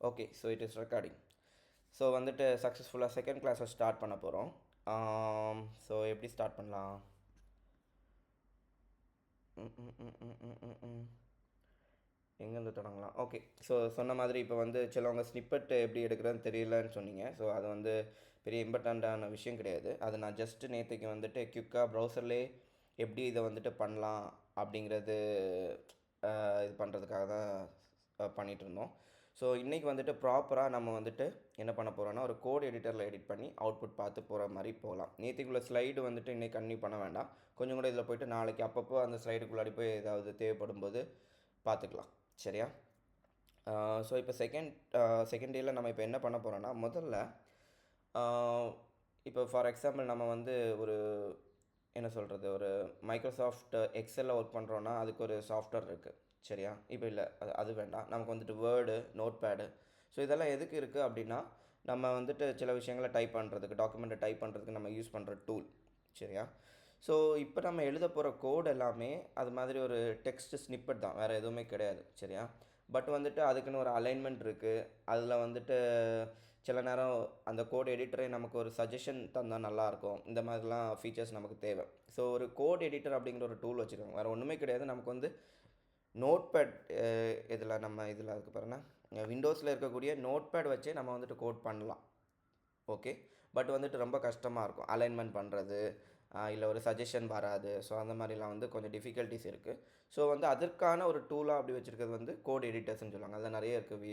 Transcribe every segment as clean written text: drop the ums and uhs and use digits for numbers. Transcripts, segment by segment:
Okay, so it is recording. So வந்துட்டு சக்ஸஸ்ஃபுல்லாக second கிளாஸை ஸ்டார்ட் பண்ண போகிறோம். ஸோ எப்படி ஸ்டார்ட் பண்ணலாம்? எங்கேருந்து தொடங்கலாம்? ஓகே, ஸோ சொன்ன மாதிரி இப்போ வந்து சிலவங்க ஸ்னிப்பெட் எப்படி எடுக்கிறதுன்னு தெரியலன்னு சொன்னீங்க. ஸோ அது வந்து பெரிய இம்பார்ட்டண்ட்டான விஷயம் கிடையாது. அது நான் ஜஸ்ட்டு நேற்றுக்கு வந்துட்டு குயிக்காக ப்ரௌசர்லேயே எப்படி இதை வந்துட்டு பண்ணலாம் அப்படிங்கிறது இது பண்ணுறதுக்காக தான் பண்ணிகிட்டு இருந்தோம். ஸோ இன்றைக்கி வந்துட்டு ப்ராப்பராக நம்ம வந்துட்டு என்ன பண்ண போகிறோன்னா ஒரு கோட் எடிட்டரில் எடிட் பண்ணி அவுட்புட் பார்த்து போகிற மாதிரி போகலாம். நேற்றுக்குள்ள ஸ்லைடு வந்துட்டு இன்றைக்கி கன்டினியூ பண்ண வேண்டாம். கொஞ்சம் கூட இதில் போய்ட்டு நாளைக்கு அப்பப்போ அந்த ஸ்லைடுக்குள்ளாடி போய் ஏதாவது தேவைப்படும் போது பார்த்துக்கலாம். சரியா? ஸோ இப்போ செகண்ட் டேயில் நம்ம இப்போ என்ன பண்ண போகிறோன்னா, முதல்ல இப்போ ஃபார் எக்ஸாம்பிள் நம்ம வந்து ஒரு என்ன சொல்கிறது, ஒரு மைக்ரோசாஃப்ட் எக்ஸலில் ஒர்க் பண்ணுறோன்னா அதுக்கு ஒரு சாஃப்ட்வேர் இருக்குது. சரியா? இப்போ இல்லை, அது வேண்டாம். நமக்கு வந்துட்டு வேர்டு, நோட்பேடு, ஸோ இதெல்லாம் எதுக்கு இருக்குது அப்படின்னா, நம்ம வந்துட்டு சில விஷயங்களை டைப் பண்ணுறதுக்கு, டாக்குமெண்ட்டை டைப் பண்ணுறதுக்கு நம்ம யூஸ் பண்ணுற டூல். சரியா? ஸோ இப்போ நம்ம எழுத போகிற கோட் எல்லாமே அது மாதிரி ஒரு டெக்ஸ்ட் ஸ்னிப்பெட் தான், வேறு எதுவுமே கிடையாது. சரியா? பட் வந்துட்டு அதுக்குன்னு ஒரு அலைன்மெண்ட் இருக்குது. அதில் வந்துட்டு சில நேரம் அந்த கோட் எடிட்டரே நமக்கு ஒரு சஜஷன் தந்தால் நல்லாயிருக்கும். இந்த மாதிரிலாம் ஃபீச்சர்ஸ் நமக்கு தேவை. ஸோ ஒரு கோட் எடிட்டர் அப்படிங்கிற ஒரு டூல் வச்சுருக்காங்க. வேறு ஒன்றுமே கிடையாது. நமக்கு வந்து நோட்பேட் இதில் அதுக்கு பாருங்க, விண்டோஸில் இருக்கக்கூடிய நோட்பேட் வச்சே நம்ம வந்துட்டு கோட் பண்ணலாம். ஓகே, பட் வந்துட்டு ரொம்ப கஷ்டமாக இருக்கும் அலைன்மெண்ட் பண்ணுறது, இல்லை ஒரு சஜஷன் வராது. ஸோ அந்த மாதிரிலாம் வந்து கொஞ்சம் டிஃபிகல்ட்டிஸ் இருக்குது. ஸோ வந்து அதற்கான ஒரு டூலாக அப்படி வச்சுருக்கிறது வந்து கோட் எடிட்டர்ஸ்னு சொல்லுவாங்க. அதில் நிறைய இருக்குது.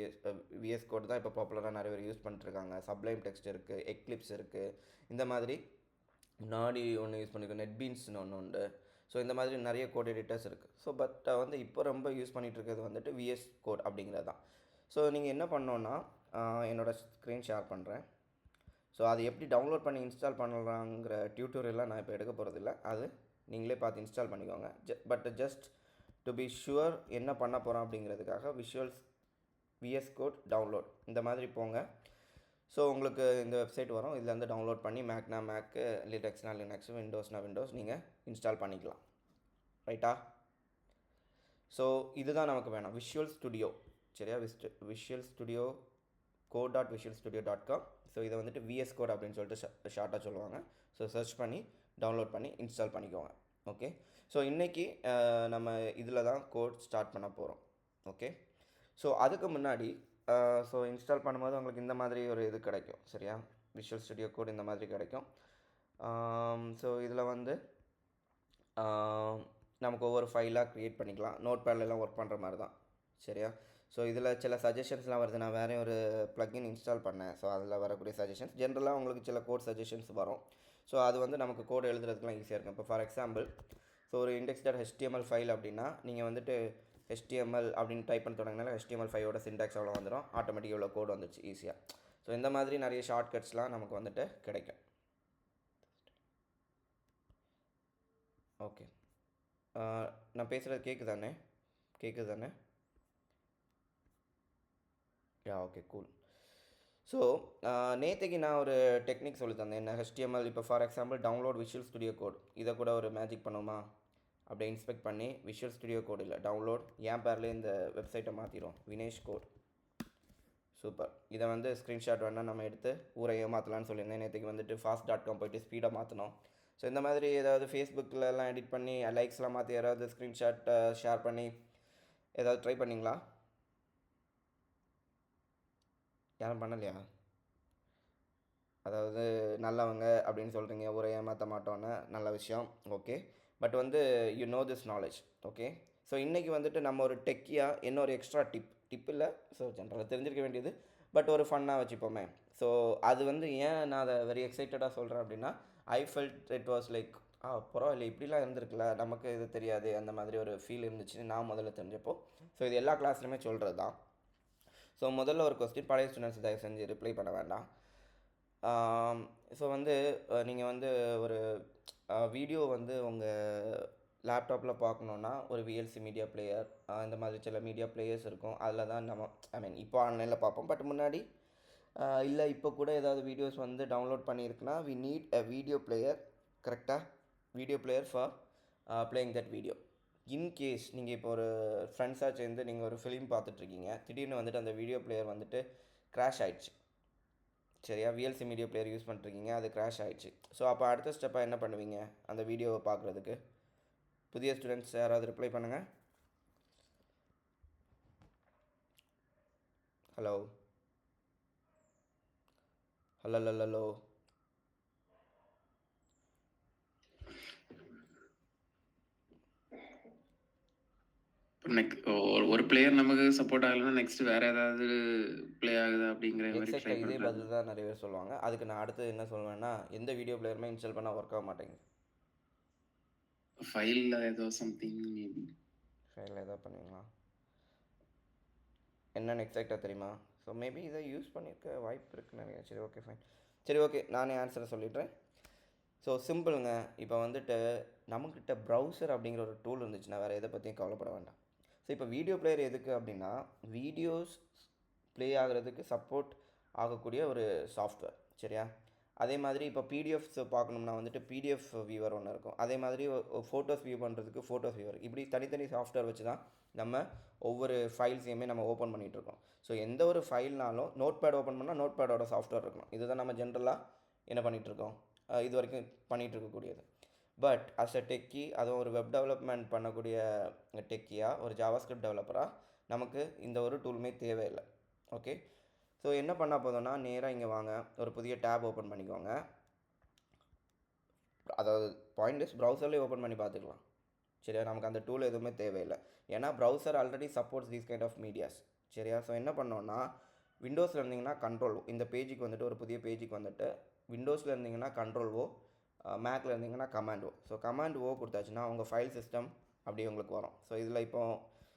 விஎஸ் கோட் தான் இப்போ பாப்புலராக நிறைய பேர் யூஸ் பண்ணிட்டுருக்காங்க. சப்ளைம் டெக்ஸ்ட் இருக்குது, எக்லிப்ஸ் இருக்குது. இந்த மாதிரி முன்னாடி ஒன்று யூஸ் பண்ணியிருக்கோம், நெட்பீன்ஸ்னு ஒன்று உண்டு. ஸோ இந்த மாதிரி நிறைய கோட் எடிட்டர்ஸ் இருக்குது. ஸோ பட் வந்து இப்போ ரொம்ப யூஸ் பண்ணிகிட்ருக்கிறது வந்துட்டு விஎஸ் கோட் அப்படிங்கிறது தான். ஸோ நீங்கள் என்ன பண்ணோன்னா, என்னோடய ஸ்க்ரீன் ஷேர் பண்ணுறேன். ஸோ அது எப்படி டவுன்லோட் பண்ணி இன்ஸ்டால் பண்ணலாங்கிற டியூட்டோரியல்லாம் நான் இப்போ எடுக்க போகிறதில்ல. அது நீங்களே பார்த்து இன்ஸ்டால் பண்ணிக்கோங்க. But just to be sure என்ன பண்ண போகிறோம் அப்படிங்கிறதுக்காக விஎஸ் கோட் டவுன்லோட் இந்த மாதிரி போங்க. ஸோ உங்களுக்கு இந்த வெப்சைட் வரும். இதில் வந்து டவுன்லோட் பண்ணி மேக்னா மேக்கு, லினக்ஸ்னா லினக்ஸ், விண்டோஸ்னா விண்டோஸ் நீங்கள் இன்ஸ்டால் பண்ணிக்கலாம். ரைட்டா? ஸோ இதுதான் நமக்கு வேணும், விஷுவல் ஸ்டுடியோ. சரியா? Visual studio code.visualstudio.com. ஸோ இதை வந்துட்டு விஎஸ் கோட் அப்படின்னு சொல்லிட்டு ஷார்ட்டாக சொல்லுவாங்க. ஸோ சர்ச் பண்ணி டவுன்லோட் பண்ணி இன்ஸ்டால் பண்ணிக்கோங்க. ஓகே, ஸோ இன்றைக்கி நம்ம இதில் தான் கோட் ஸ்டார்ட் பண்ண போகிறோம். ஓகே, ஸோ அதுக்கு முன்னாடி ஸோ இன்ஸ்டால் பண்ணும்போது உங்களுக்கு இந்த மாதிரி ஒரு இது கிடைக்கும். சரியா? விஷுவல் ஸ்டுடியோ கோட் இந்த மாதிரி கிடைக்கும். ஸோ இதில் வந்து நமக்கு ஒவ்வொரு ஃபைலாக க்ரியேட் பண்ணிக்கலாம். நோட் பேட்லலாம் ஒர்க் பண்ணுற மாதிரி தான். சரியா? ஸோ இதில் சில சஜஷன்ஸ்லாம் வருது. நான் வேறு ஒரு ப்ளக்இன் இன்ஸ்டால் பண்ணேன். ஸோ அதில் வரக்கூடிய சஜஷன்ஸ் ஜென்ரலாக உங்களுக்கு சில கோட் சஜஷன்ஸ் வரும். ஸோ அது வந்து நமக்கு கோட் எழுதுறதுக்குலாம் ஈஸியாக இருக்கும். இப்போ ஃபார் எக்ஸாம்பிள், ஸோ ஒரு index.html ஃபைல் அப்படின்னா நீங்கள் வந்துட்டு HTML அப்படின்னு டைப் பண்ண தொடங்கினால HTML5ஓட சின்டாக்ஸ் அவ்வளோ வந்துடும். ஆட்டோமேட்டிக்காக இவ்வளோ கோட் வந்துடுச்சு ஈஸியாக. ஸோ இந்த மாதிரி நிறைய ஷார்ட்கட்ஸ்லாம் நமக்கு வந்துட்டு கிடைக்கும். ஓகே, நான் பேசுகிறது கேட்குது தானே? யா, ஓகே, கூல். ஸோ நேற்றுக்கு நான் ஒரு டெக்னிக் சொல்லி தந்தேன். என்ன HTML இப்போ for example download visual studio Code, இதை கூட ஒரு மேஜிக் பண்ணுமா? அப்படியே இன்ஸ்பெக்ட் பண்ணி விஷுவல் ஸ்டுடியோ கோட் இல்லை டவுன்லோட் என் பேர்லேயே இந்த வெப்சைட்டை மாற்றிடும், வினேஷ் கோட். சூப்பர். இதை வந்து ஸ்க்ரீன்ஷாட் வேணால் நம்ம எடுத்து ஊரை ஏமாற்றலான்னு சொல்லியிருந்தேன். நேற்றுக்கு வந்துட்டு fast.com போய்ட்டு ஸ்பீடாக மாற்றணும். ஸோ இந்த மாதிரி ஏதாவது ஃபேஸ்புக்கிலலாம் எடிட் பண்ணி லைக்ஸ்லாம் மாற்றி யாராவது ஸ்க்ரீன்ஷாட்டை ஷேர் பண்ணி ஏதாவது ட்ரை பண்ணிங்களா? யாரும் பண்ணலையா? அதாவது நல்லவங்க அப்படின்னு சொல்கிறீங்க, ஊரை ஏமாற்ற மாட்டோன்னு, நல்ல விஷயம். ஓகே, பட் வந்து you know this knowledge. Okay, so இன்றைக்கி வந்துட்டு நம்ம ஒரு டெக்கியாக என்ன ஒரு எக்ஸ்ட்ரா டிப் இல்லை, ஸோ ஜென்ரலாக தெரிஞ்சிருக்க வேண்டியது, பட் ஒரு ஃபன்னாக வச்சுப்போமே. ஸோ அது வந்து ஏன் நான் அதை வெரி எக்ஸைட்டடாக சொல்கிறேன் அப்படின்னா, I felt it was like பரவாயில்ல, இப்படிலாம் இருந்திருக்குல்ல, நமக்கு இது தெரியாது, அந்த மாதிரி ஒரு ஃபீல் இருந்துச்சுன்னு நான் முதல்ல தெரிஞ்சப்போ. ஸோ இது எல்லா கிளாஸ்லையுமே சொல்கிறது தான். ஸோ முதல்ல ஒரு கொஸ்டின், பழைய ஸ்டூடெண்ட்ஸ் தயவு செஞ்சு ரிப்ளை பண்ண வேண்டாம். ஸோ வந்து நீங்கள் வந்து ஒரு வீடியோ வந்து உங்கள் லேப்டாப்பில் பார்க்கணுன்னா ஒரு விஎல்சி மீடியா பிளேயர், இந்த மாதிரி சில மீடியா பிளேயர்ஸ் இருக்கும். அதில் தான் நம்ம இப்போ ஆன்லைனில் பார்ப்போம். பட் முன்னாடி இல்லை இப்போ கூட ஏதாவது வீடியோஸ் வந்து டவுன்லோட் பண்ணியிருக்குன்னா we need a video player. கரெக்டாக? Video player for playing that video. In case நீங்கள் இப்போ ஒரு ஃப்ரெண்ட்ஸாக சேர்ந்து நீங்கள் ஒரு ஃபிலிம் பார்த்துட்ருக்கீங்க, திடீர்னு வந்துட்டு அந்த வீடியோ பிளேயர் வந்துட்டு க்ராஷ் ஆகிடுச்சு. சரியா, விஎல்சி மீடியா பிளேயர் யூஸ் பண்ணிருக்கீங்க, அது க்ராஷ் ஆகிடுச்சு. ஸோ அப்போ அடுத்த ஸ்டெப்பாக என்ன பண்ணுவீங்க அந்த வீடியோவை பார்க்குறதுக்கு? புதிய ஸ்டூடெண்ட்ஸ் யாராவது ரிப்ளை பண்ணுங்கள். Hello hello hello. ஒரு பிளேயர் நமக்கு சப்போர்ட் ஆகலைன்னா நெக்ஸ்ட் வேற ஏதாவது ப்ளே ஆகுது அப்படிங்கிற மாதிரி ட்ரை எக்ஸாக்டாக இதே பண்ணுறது. பதில் தான் நிறைய பேர் சொல்லுவாங்க. அதுக்கு நான் அடுத்து என்ன சொல்லுவேன்னா, எந்த வீடியோ பிளேயருமே இன்ஸ்டால் பண்ணால் ஒர்க் ஆக மாட்டேங்குது. ஃபைலில் ஏதோ சம்திங் மேபி. ஃபைலில் எதாவது பண்ணுவீங்களா? என்னென்னு எக்ஸாக்டாக தெரியுமா? ஸோ மேபி இதை யூஸ் பண்ணியிருக்க வாய்ப்பு இருக்குன்னு நினைக்கிறேன். சரி ஓகே ஃபைன். சரி ஓகே, நானே ஆன்சரை சொல்லிடுறேன். ஸோ சிம்பிளுங்க. இப்போ வந்துட்டு நம்மக்கிட்ட ப்ரௌசர் அப்படிங்கிற ஒரு டூல் இருந்துச்சுன்னா வேறு எதை பற்றியும் கவலைப்பட வேண்டாம். ஸோ இப்போ வீடியோ பிளேயர் எதுக்கு அப்படின்னா, வீடியோஸ் ப்ளே ஆகிறதுக்கு சப்போர்ட் ஆகக்கூடிய ஒரு சாஃப்ட்வேர். சரியா, அதே மாதிரி இப்போ பிடிஎஃப்ஸ் பார்க்கணும்னா வந்துட்டு பிடிஎஃப் வியூவர் ஒன்று இருக்கும். அதே மாதிரி ஃபோட்டோஸ் வியூ பண்ணுறதுக்கு ஃபோட்டோஸ் வியூவர். இப்படி தனித்தனி சாஃப்ட்வேர் வச்சு தான் நம்ம ஒவ்வொரு ஃபைல்ஸையுமே நம்ம ஓப்பன் பண்ணிகிட்ருக்கோம். ஸோ எந்த ஒரு ஃபைல்னாலும் நோட் பேட் ஓப்பன் பண்ணால் நோட் பேடோட சாஃப்ட்வேர் இருக்கணும். இதுதான் நம்ம ஜென்ரலாக என்ன பண்ணிகிட்ருக்கோம், இது வரைக்கும் பண்ணிகிட்டு இருக்கக்கூடியது. பட் அஸ் அ டெக்கி, அதுவும் ஒரு வெப் டெவலப்மெண்ட் பண்ணக்கூடிய டெக்கியாக, ஒரு ஜாவாஸ்கிரிப்ட் டெவலப்பராக நமக்கு இந்த ஒரு டூலுமே தேவையில்லை. ஓகே, ஸோ என்ன பண்ணால் போதும்னா, நேராக இங்கே வாங்க, ஒரு புதிய டேப் ஓப்பன் பண்ணிக்கோங்க. அதாவது பாயிண்ட் இஸ் ப்ரௌசர்லேயே ஓப்பன் பண்ணி பார்த்துக்கலாம். சரியா, நமக்கு அந்த டூல் எதுவுமே தேவையில்லை. ஏன்னா browser already supports these kind of medias. சரியா, ஸோ என்ன பண்ணோன்னா, விண்டோஸில் இருந்தீங்கன்னா கண்ட்ரோல் இந்த பேஜுக்கு வந்துட்டு, ஒரு புதிய பேஜுக்கு வந்துட்டு விண்டோஸில் இருந்தீங்கன்னா கண்ட்ரோல் ஓ, மேக்கில் இருந்தீங்கன்னா கமாண்ட் ஓ. ஸோ கமாண்ட் ஓ கொடுத்தாச்சுன்னா உங்கள் ஃபைல் சிஸ்டம் அப்படியே உங்களுக்கு வரும். ஸோ இதில் இப்போ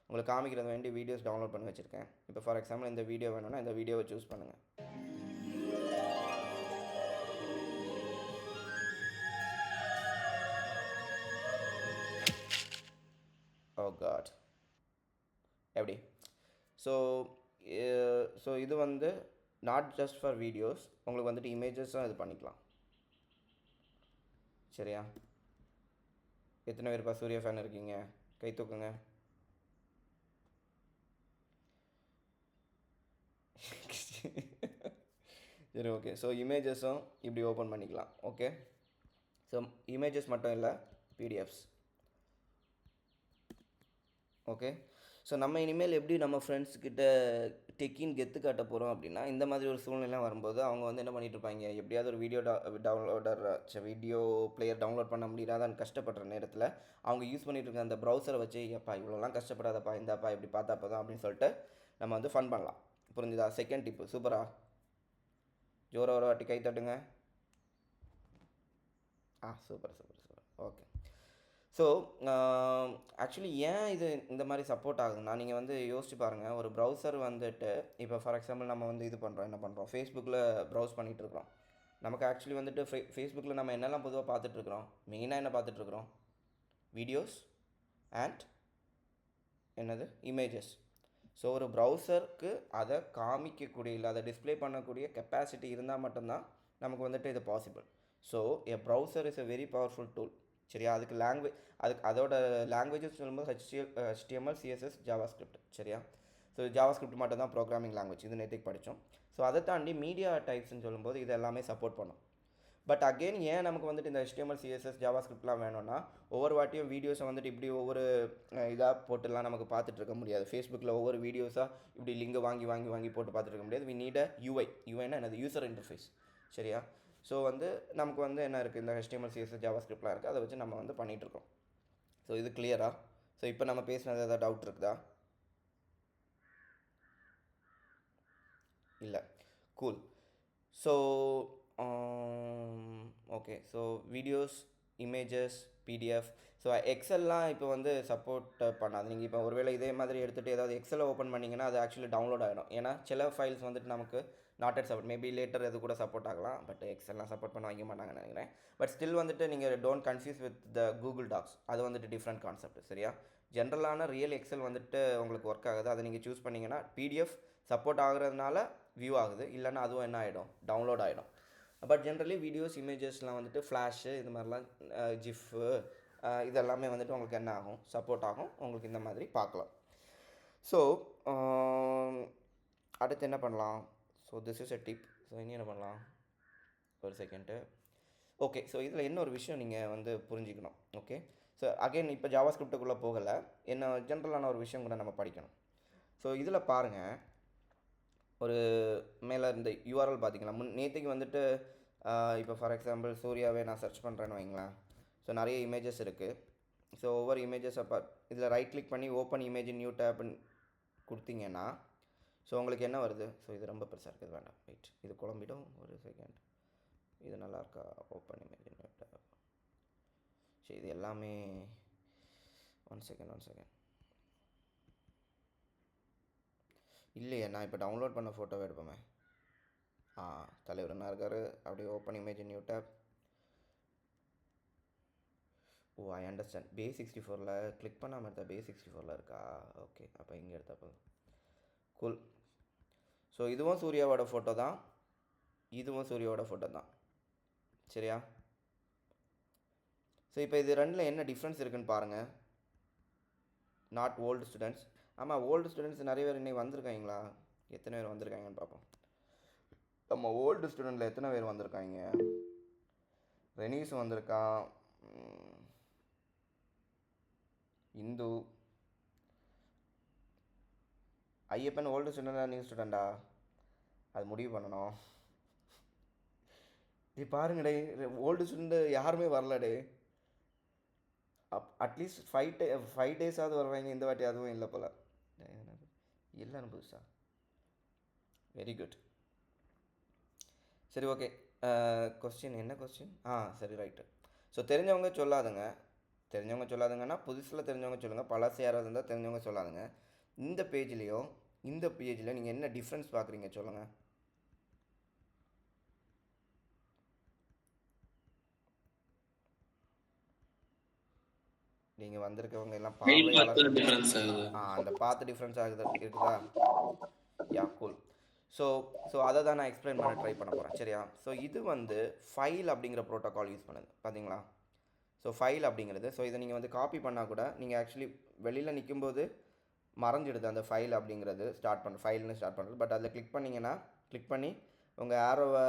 உங்களுக்கு காமிக்கிறது வேண்டி வீடியோஸ் டவுன்லோட் பண்ணி வச்சுருக்கேன். இப்போ ஃபார் எக்ஸாம்பிள் இந்த வீடியோ வேணும்னா இந்த வீடியோவை சூஸ் பண்ணுங்கள். ஓ காட், எப்படி? ஸோ இது வந்து நாட் ஜஸ்ட் ஃபார் வீடியோஸ், உங்களுக்கு வந்துட்டு இமேஜஸும் இது பண்ணிக்கலாம். சரியா, எத்தனை பேர்ப்பா சூர்யா ஃபேன் இருக்கீங்க? கை தூக்குங்க. சரி ஓகே, ஸோ இமேஜஸும் இப்படி ஓப்பன் பண்ணிக்கலாம். ஓகே, ஸோ இமேஜஸ் மட்டும் இல்லை, பிடிஎஃப்ஸ். ஓகே, ஸோ நம்ம இனிமேல் எப்படி நம்ம ஃப்ரெண்ட்ஸ்கிட்ட டெக்கின்னு கெத்து காட்ட போகிறோம் அப்படின்னா, இந்த மாதிரி ஒரு சூழ்நிலைலாம் வரும்போது அவங்க வந்து என்ன பண்ணிட்டு இருப்பாங்க, எப்படியாவது ஒரு வீடியோ பிளேயர் டவுன்லோட் பண்ண முடியாதான்னு கஷ்டப்படுற நேரத்தில் அவங்க யூஸ் பண்ணிட்டு இருக்க அந்த ப்ரௌசரை வச்சு, எப்பா இவ்வளோலாம் கஷ்டப்படாதப்பா, இந்தாப்பா இப்படி பார்த்தா போதும் அப்படின்னு சொல்லிட்டு நம்ம வந்து ஃபன் பண்ணலாம். புரிஞ்சுதா? செகண்ட் டிப்பு சூப்பரா? ஜோரா ஒரு வாட்டி கை தட்டுங்க. Super super super. Okay, so actually ஏன் இது இந்த மாதிரி சப்போர்ட் ஆகுதுன்னா, நீங்கள் வந்து யோசிச்சு பாருங்கள். ஒரு ப்ரௌசர் வந்துட்டு இப்போ ஃபார் எக்ஸாம்பிள் நம்ம வந்து இது பண்ணுறோம், என்ன பண்ணுறோம், ஃபேஸ்புக்கில் ப்ரௌஸ் பண்ணிகிட்ருக்குறோம். நமக்கு ஆக்சுவலி வந்துட்டு ஃபேஸ்புக்கில் நம்ம என்னெல்லாம் பொதுவாக பார்த்துட்ருக்குறோம், மெயினாக என்ன பார்த்துட்ருக்குறோம், வீடியோஸ் அண்ட் என்னது, இமேஜஸ். ஸோ ஒரு ப்ரௌசருக்கு அதை காமிக்கக்கூடிய, இல்லை அதை டிஸ்பிளே பண்ணக்கூடிய கெப்பாசிட்டி இருந்தால் மட்டும்தான் நமக்கு வந்துட்டு இது possible. So a browser is a very powerful tool. சரியா, அதுக்கு அதோட லாங்குவேஜஸ் சொல்லும்போது HTML, CSS, ஜாவாஸ்கிரிப்ட். சரியா, ஸோ ஜாவாஸ்கிரிப்ட் மட்டும் தான் ப்ரோக்ராமிங் லாங்குவேஜ், இது நேற்றுக்கு படித்தோம். ஸோ அதை தாண்டி மீடியா டைப்ஸ்ன்னு சொல்லும்போது இது எல்லாமே சப்போர்ட் பண்ணும். பட் அகெயின் ஏன் நமக்கு வந்துட்டு இந்த HTML, CSS, ஜாவாஸ்கிரிப்ட்லாம் வேணும்னா, ஒவ்வொரு வாட்டியும் வீடியோஸை வந்துட்டு இப்படி ஒவ்வொரு இதாக போட்டுலாம் நமக்கு பார்த்துட்டு இருக்க முடியாது. ஃபேஸ்புக்கில் ஒவ்வொரு வீடியோஸாக இப்படி லிங்கை வாங்கி வாங்கி வாங்கி போட்டு பார்த்துட்டு இருக்க முடியாது. வி நீட் அ யூஐனா என்னது, யூசர் இன்டர்ஃபேஸ். சரியா, ஸோ வந்து நமக்கு வந்து என்ன இருக்குது, இந்த HTML, CSS, ஜாவாஸ்கிரிப்ட்லாம் இருக்குது, அதை வச்சு நம்ம வந்து பண்ணிகிட்ருக்கோம். ஸோ இது கிளியரா? ஸோ இப்போ நம்ம பேசினது ஏதாவது டவுட் இருக்குதா? இல்லை, cool. So okay, so videos, images, PDF. So எக்ஸல்லாம் இப்போ வந்து சப்போர்ட் பண்ணாது. நீங்கள் இப்போ ஒருவேளை இதே மாதிரி எடுத்துகிட்டு ஏதாவது எக்ஸலை ஓப்பன் பண்ணிங்கன்னா அது ஆக்சுவலி டவுன்லோட் ஆகிடும். ஏன்னா சில ஃபைல்ஸ் வந்துட்டு நமக்கு not at support, maybe later இது கூட சப்போர்ட் ஆகலாம். பட் எக்ஸல்லாம் சப்போர்ட் பண்ண வைக்க மாட்டாங்கன்னு நினைக்கிறேன். பட் ஸ்டில் வந்துட்டு நீங்கள் don't confuse with the Google Docs, அது வந்துட்டு டிஃப்ரெண்ட் கான்செப்ட். சரியா, ஜென்ரலான ரியல் எக்ஸல் வந்துட்டு உங்களுக்கு ஒர்க் ஆகுது, அதை நீங்கள் சூஸ் பண்ணிங்கன்னா பிடிஎஃப் சப்போர்ட் ஆகுறதுனால வியூ ஆகுது, இல்லைன்னா அதுவும் என்ன ஆகிடும், டவுன்லோட் ஆகிடும். பட் ஜென்ரலி வீடியோஸ், இமேஜஸ்லாம் வந்துட்டு ஃப்ளாஷு இது மாதிரிலாம், ஜிஃப்பு, இது எல்லாமே வந்துட்டு உங்களுக்கு என்ன ஆகும், சப்போர்ட் ஆகும், உங்களுக்கு இந்த மாதிரி பார்க்கலாம். ஸோ அடுத்து என்ன பண்ணலாம்? So this is a tip. So இனி என்ன பண்ணலாம், ஒரு செகண்டு. ஓகே, ஸோ இதில் என்ன ஒரு விஷயம் நீங்கள் வந்து புரிஞ்சுக்கணும். ஓகே, ஸோ அகைன் இப்போ ஜாவா ஸ்கிரிப்டுக்குள்ளே போகலை, என்ன ஜென்ரலான ஒரு விஷயம் கூட நம்ம படிக்கணும். ஸோ இதில் பாருங்கள், ஒரு மேலே இந்த யூஆர்எல் பார்த்தீங்களா, நேற்றுக்கு வந்துட்டு இப்போ ஃபார் எக்ஸாம்பிள் சூர்யாவே நான் சர்ச் பண்ணுறேன்னு வைங்களேன். ஸோ நிறைய இமேஜஸ் இருக்குது. ஸோ ஒவ்வொரு இமேஜஸை இதில் ரைட் கிளிக் பண்ணி ஓப்பன் இமேஜ் நியூ டேப்னு கொடுத்தீங்கன்னா ஸோ உங்களுக்கு என்ன வருது? ஸோ இது ரொம்ப பெருசாக இருக்குது, வேண்டாம், வெயிட், இது குழம்பிடும், ஒரு செகண்ட். இது நல்லா இருக்கா? Open image new tape. சரி, இது எல்லாமே ஒன் செகண்ட். இல்லையே, நான் இப்போ டவுன்லோட் பண்ண ஃபோட்டோவை எடுப்போமே. தலைவர் என்ன இருக்கார், அப்படியே open image new tab. Oh, I understand. Base64 click பண்ணாமல் எடுத்தா Base64 இருக்கா? ஓகே, அப்போ இங்கே எடுத்தப்போ கூல். ஸோ இதுவும் சூர்யாவோட ஃபோட்டோ தான், இதுவும் சூர்யாவோட ஃபோட்டோ தான், சரியா? ஸோ இப்போ இது ரெண்டில் என்ன டிஃப்ரென்ஸ் இருக்குன்னு பாருங்கள். Not old students. ஆமாம், ஓல்டு ஸ்டூடெண்ட்ஸ் நிறைய பேர் இன்னைக்கு வந்திருக்காங்களா? எத்தனை பேர் வந்திருக்காங்கன்னு பார்ப்போம். நம்ம ஓல்டு ஸ்டூடெண்ட்டில் எத்தனை பேர் வந்திருக்காங்க? ரெனீஸ் வந்திருக்கான், இந்து, ஐயப்பன் ஓல்டு ஸ்டூடெண்டா நியூ ஸ்டூடெண்டா? அது முடிவு பண்ணணும். இது பாருங்கடே, ஓல்டு ஸ்டூடெண்ட் யாருமே வரலடே. அட்லீஸ்ட் 5 டேஸாவது வருவாங்க, இந்த வாட்டி அதுவும் இல்லை போல். இல்லைன்னு புதுசா. Very good. சரி, ஓகே. கொஸ்டின் என்ன கொஸ்டின்? சரி, ரைட்டு. ஸோ தெரிஞ்சவங்க சொல்லாதுங்கன்னா புதுசில் தெரிஞ்சவங்க சொல்லுங்கள், பழசு யாராவது இருந்தால் தெரிஞ்சவங்க சொல்லாதுங்க. இந்த பேஜ்லேயும் இந்த பேஜில் நீங்கள் என்ன டிஃப்ரென்ஸ் பார்க்குறீங்க சொல்லுங்கள். நீங்கள் வந்திருக்கவங்க எல்லாம் அந்த பார்த்து டிஃப்ரென்ஸ் ஆகுது இருக்குதா? யா, கூல். ஸோ அதை தான் நான் எக்ஸ்பிளைன் பண்ண ட்ரை பண்ண போகிறேன், சரியா? ஸோ இது வந்து ஃபைல் அப்படிங்கிற ப்ரோட்டோக்கால் யூஸ் பண்ணுது, பார்த்தீங்களா? ஸோ ஃபைல் அப்படிங்கிறது, ஸோ இதை நீங்கள் வந்து காப்பி பண்ணால் கூட நீங்கள் ஆக்சுவலி வெளியில் நிற்கும்போது மறைஞ்சிடுது அந்த ஃபைல் அப்படிங்கிறது, ஃபைல்னு ஸ்டார்ட் பண்ணுறது. பட் அதில் கிளிக் பண்ணி உங்கள் ஆரோவை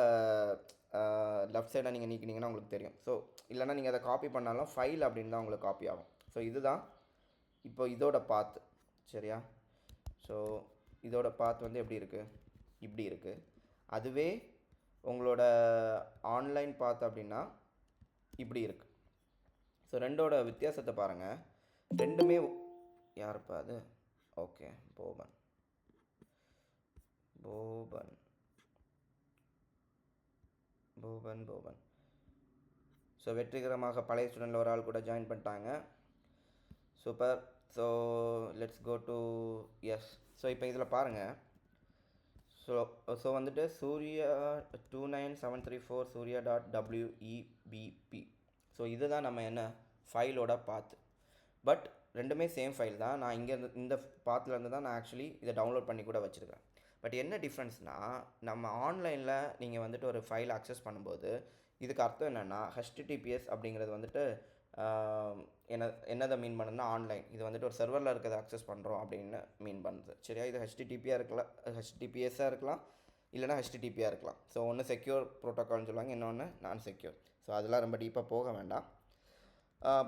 லெஃப்ட் சைடாக நீங்கள் நீக்கினீங்கன்னா உங்களுக்கு தெரியும். ஸோ இல்லைனா நீங்கள் அதை காப்பி பண்ணாலும் ஃபைல் அப்படின்னு தான் உங்களுக்கு காப்பி ஆகும். ஸோ இதுதான் இப்போ இதோட பாத், சரியா? ஸோ இதோட பாத் வந்து எப்படி இருக்குது? இப்படி இருக்குது. அதுவே உங்களோட ஆன்லைன் பாத் அப்படின்னா இப்படி இருக்குது. ஸோ ரெண்டோட வித்தியாசத்தை பாருங்கள். ரெண்டுமே யாருப்பா அது? ஓகே, போபன். ஸோ வெற்றிகரமாக பழைய ஸ்டூடெண்டில் ஒரு ஆள் கூட ஜாயின் பண்ணிட்டாங்க. Super. So let's go to S. So இப்போ இதில் பாருங்கள். ஸோ வந்துட்டு சூர்யா 29734 surya.webp. ஸோ இதுதான் நம்ம என்ன ஃபைலோட பாத்து. பட் ரெண்டுமே சேம் ஃபைல் தான். நான் இந்த பாத்துலேருந்து தான் நான் ஆக்சுவலி இதை டவுன்லோட் பண்ணி கூட வச்சுருக்கேன். பட் என்ன டிஃப்ரென்ஸ்னால், நம்ம ஆன்லைனில் நீங்கள் வந்துட்டு ஒரு ஃபைல் அக்சஸ் பண்ணும்போது இதுக்கு அர்த்தம் என்னென்னா, HTTPS அப்படிங்கிறது வந்துட்டு என்னதை மீன் பண்ணுன்னா, ஆன்லைன். இது வந்துட்டு ஒரு சர்வரில் இருக்கிறத அக்சஸ் பண்ணுறோம் அப்படின்னு மீன் பண்ணுது, சரியா? இது HTTPSஸாக இருக்கலாம், இல்லைனா HTTPயாக இருக்கலாம். ஸோ ஒன்று செக்யூர் ப்ரோட்டோக்கால்னு சொல்லுவாங்க, இன்னொன்று நான் செக்யூர். ஸோ அதெல்லாம் ரொம்ப டீப்பாக போக வேண்டாம்.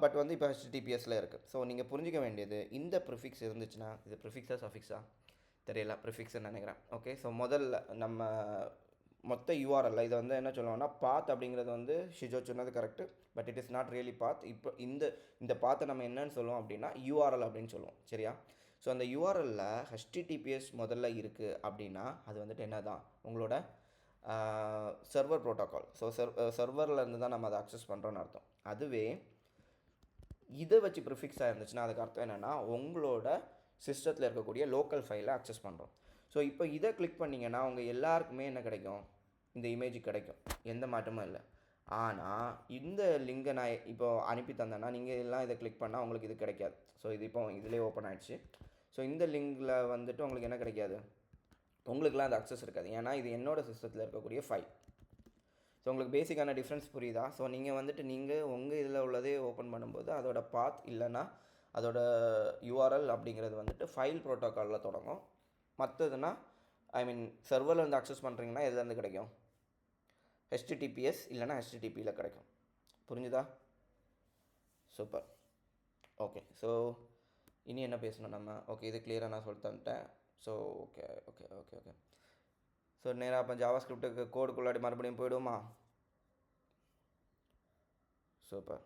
பட் வந்து இப்போ HTTPSல இருக்குது. ஸோ நீங்கள் புரிஞ்சிக்க வேண்டியது, இந்த ப்ரிஃபிக்ஸ் இருந்துச்சுன்னா, இது ப்ரிஃபிக்ஸா சஃபிக்ஸா தெரியல, ப்ரிஃபிக்ஸ்ன்னு நினைக்கிறேன். ஓகே, ஸோ முதல்ல நம்ம மொத்த யூஆர்எல் இதை வந்து என்ன சொல்லுவோம்னா, பாத் அப்படிங்கிறது வந்து ஷிஜோ சொன்னது correct, but it is not really path. இப்போ இந்த பாத்தை நம்ம என்னன்னு சொல்லுவோம் அப்படின்னா யூஆர்எல் அப்படின்னு சொல்லுவோம், சரியா? ஸோ அந்த யூஆர்எல்ல HTTPS முதல்ல இருக்குது அப்படின்னா அது வந்துட்டு என்ன தான், உங்களோட சர்வர் ப்ரோட்டோக்கால். ஸோ சர்வரில் இருந்து தான் நம்ம அதை அக்சஸ் பண்ணுறோன்னு அர்த்தம். அதுவே இதை வச்சு ப்ரிஃபிக்ஸாக இருந்துச்சுன்னா அதுக்கு அர்த்தம் என்னென்னா, உங்களோட சிஸ்டத்தில் இருக்கக்கூடிய லோக்கல் ஃபைலை அக்சஸ் பண்ணுறோம். ஸோ இப்போ இதை கிளிக் பண்ணிங்கன்னா உங்கள் எல்லாருக்குமே என்ன கிடைக்கும்? இந்த இமேஜ் கிடைக்கும், எந்த மாற்றமும் இல்லை. ஆனால் இந்த லிங்கை நான் இப்போ அனுப்பி தந்தேன்னா நீங்கள் எல்லாம் இதை கிளிக் பண்ணால் உங்களுக்கு இது கிடைக்காது. ஸோ இது இப்போ இதிலே ஓப்பன் ஆகிடுச்சு. ஸோ இந்த லிங்கில் வந்துட்டு உங்களுக்கு என்ன கிடைக்காது? உங்களுக்குலாம் அது அக்சஸ் இருக்காது, ஏன்னா இது என்னோடய சிஸ்டத்தில் இருக்கக்கூடிய ஃபைல். ஸோ ஸோ உங்களுக்கு பேசிக்கான டிஃப்ரென்ஸ் புரியுதா? ஸோ நீங்கள் வந்துட்டு நீங்கள் உங்கள் இதில் உள்ளதே ஓப்பன் பண்ணும்போது அதோட பாத் இல்லைன்னா அதோட யூஆர்எல் அப்படிங்கிறது வந்துட்டு ஃபைல் ப்ரோட்டோக்காலில் தொடங்கும். மற்றதுன்னா ஐ மீன் சர்வரில் இருந்து அக்சஸ் பண்ணுறீங்கன்னா எதுலேருந்து கிடைக்கும்? HTTPS இல்லைன்னா HTTPயில் கிடைக்கும். புரிஞ்சுதா? சூப்பர். ஓகே, ஸோ இனி என்ன பேசணும் நம்ம? ஓகே, இது கிளியராக நான் சொல்லிட்டு வந்துட்டேன். So okay okay okay okay so நேராக அப்போ ஜாவா ஸ்கிரிப்டுக்கு கோடுக்குள்ளாடி மறுபடியும் போயிடுமா? சூப்பர்.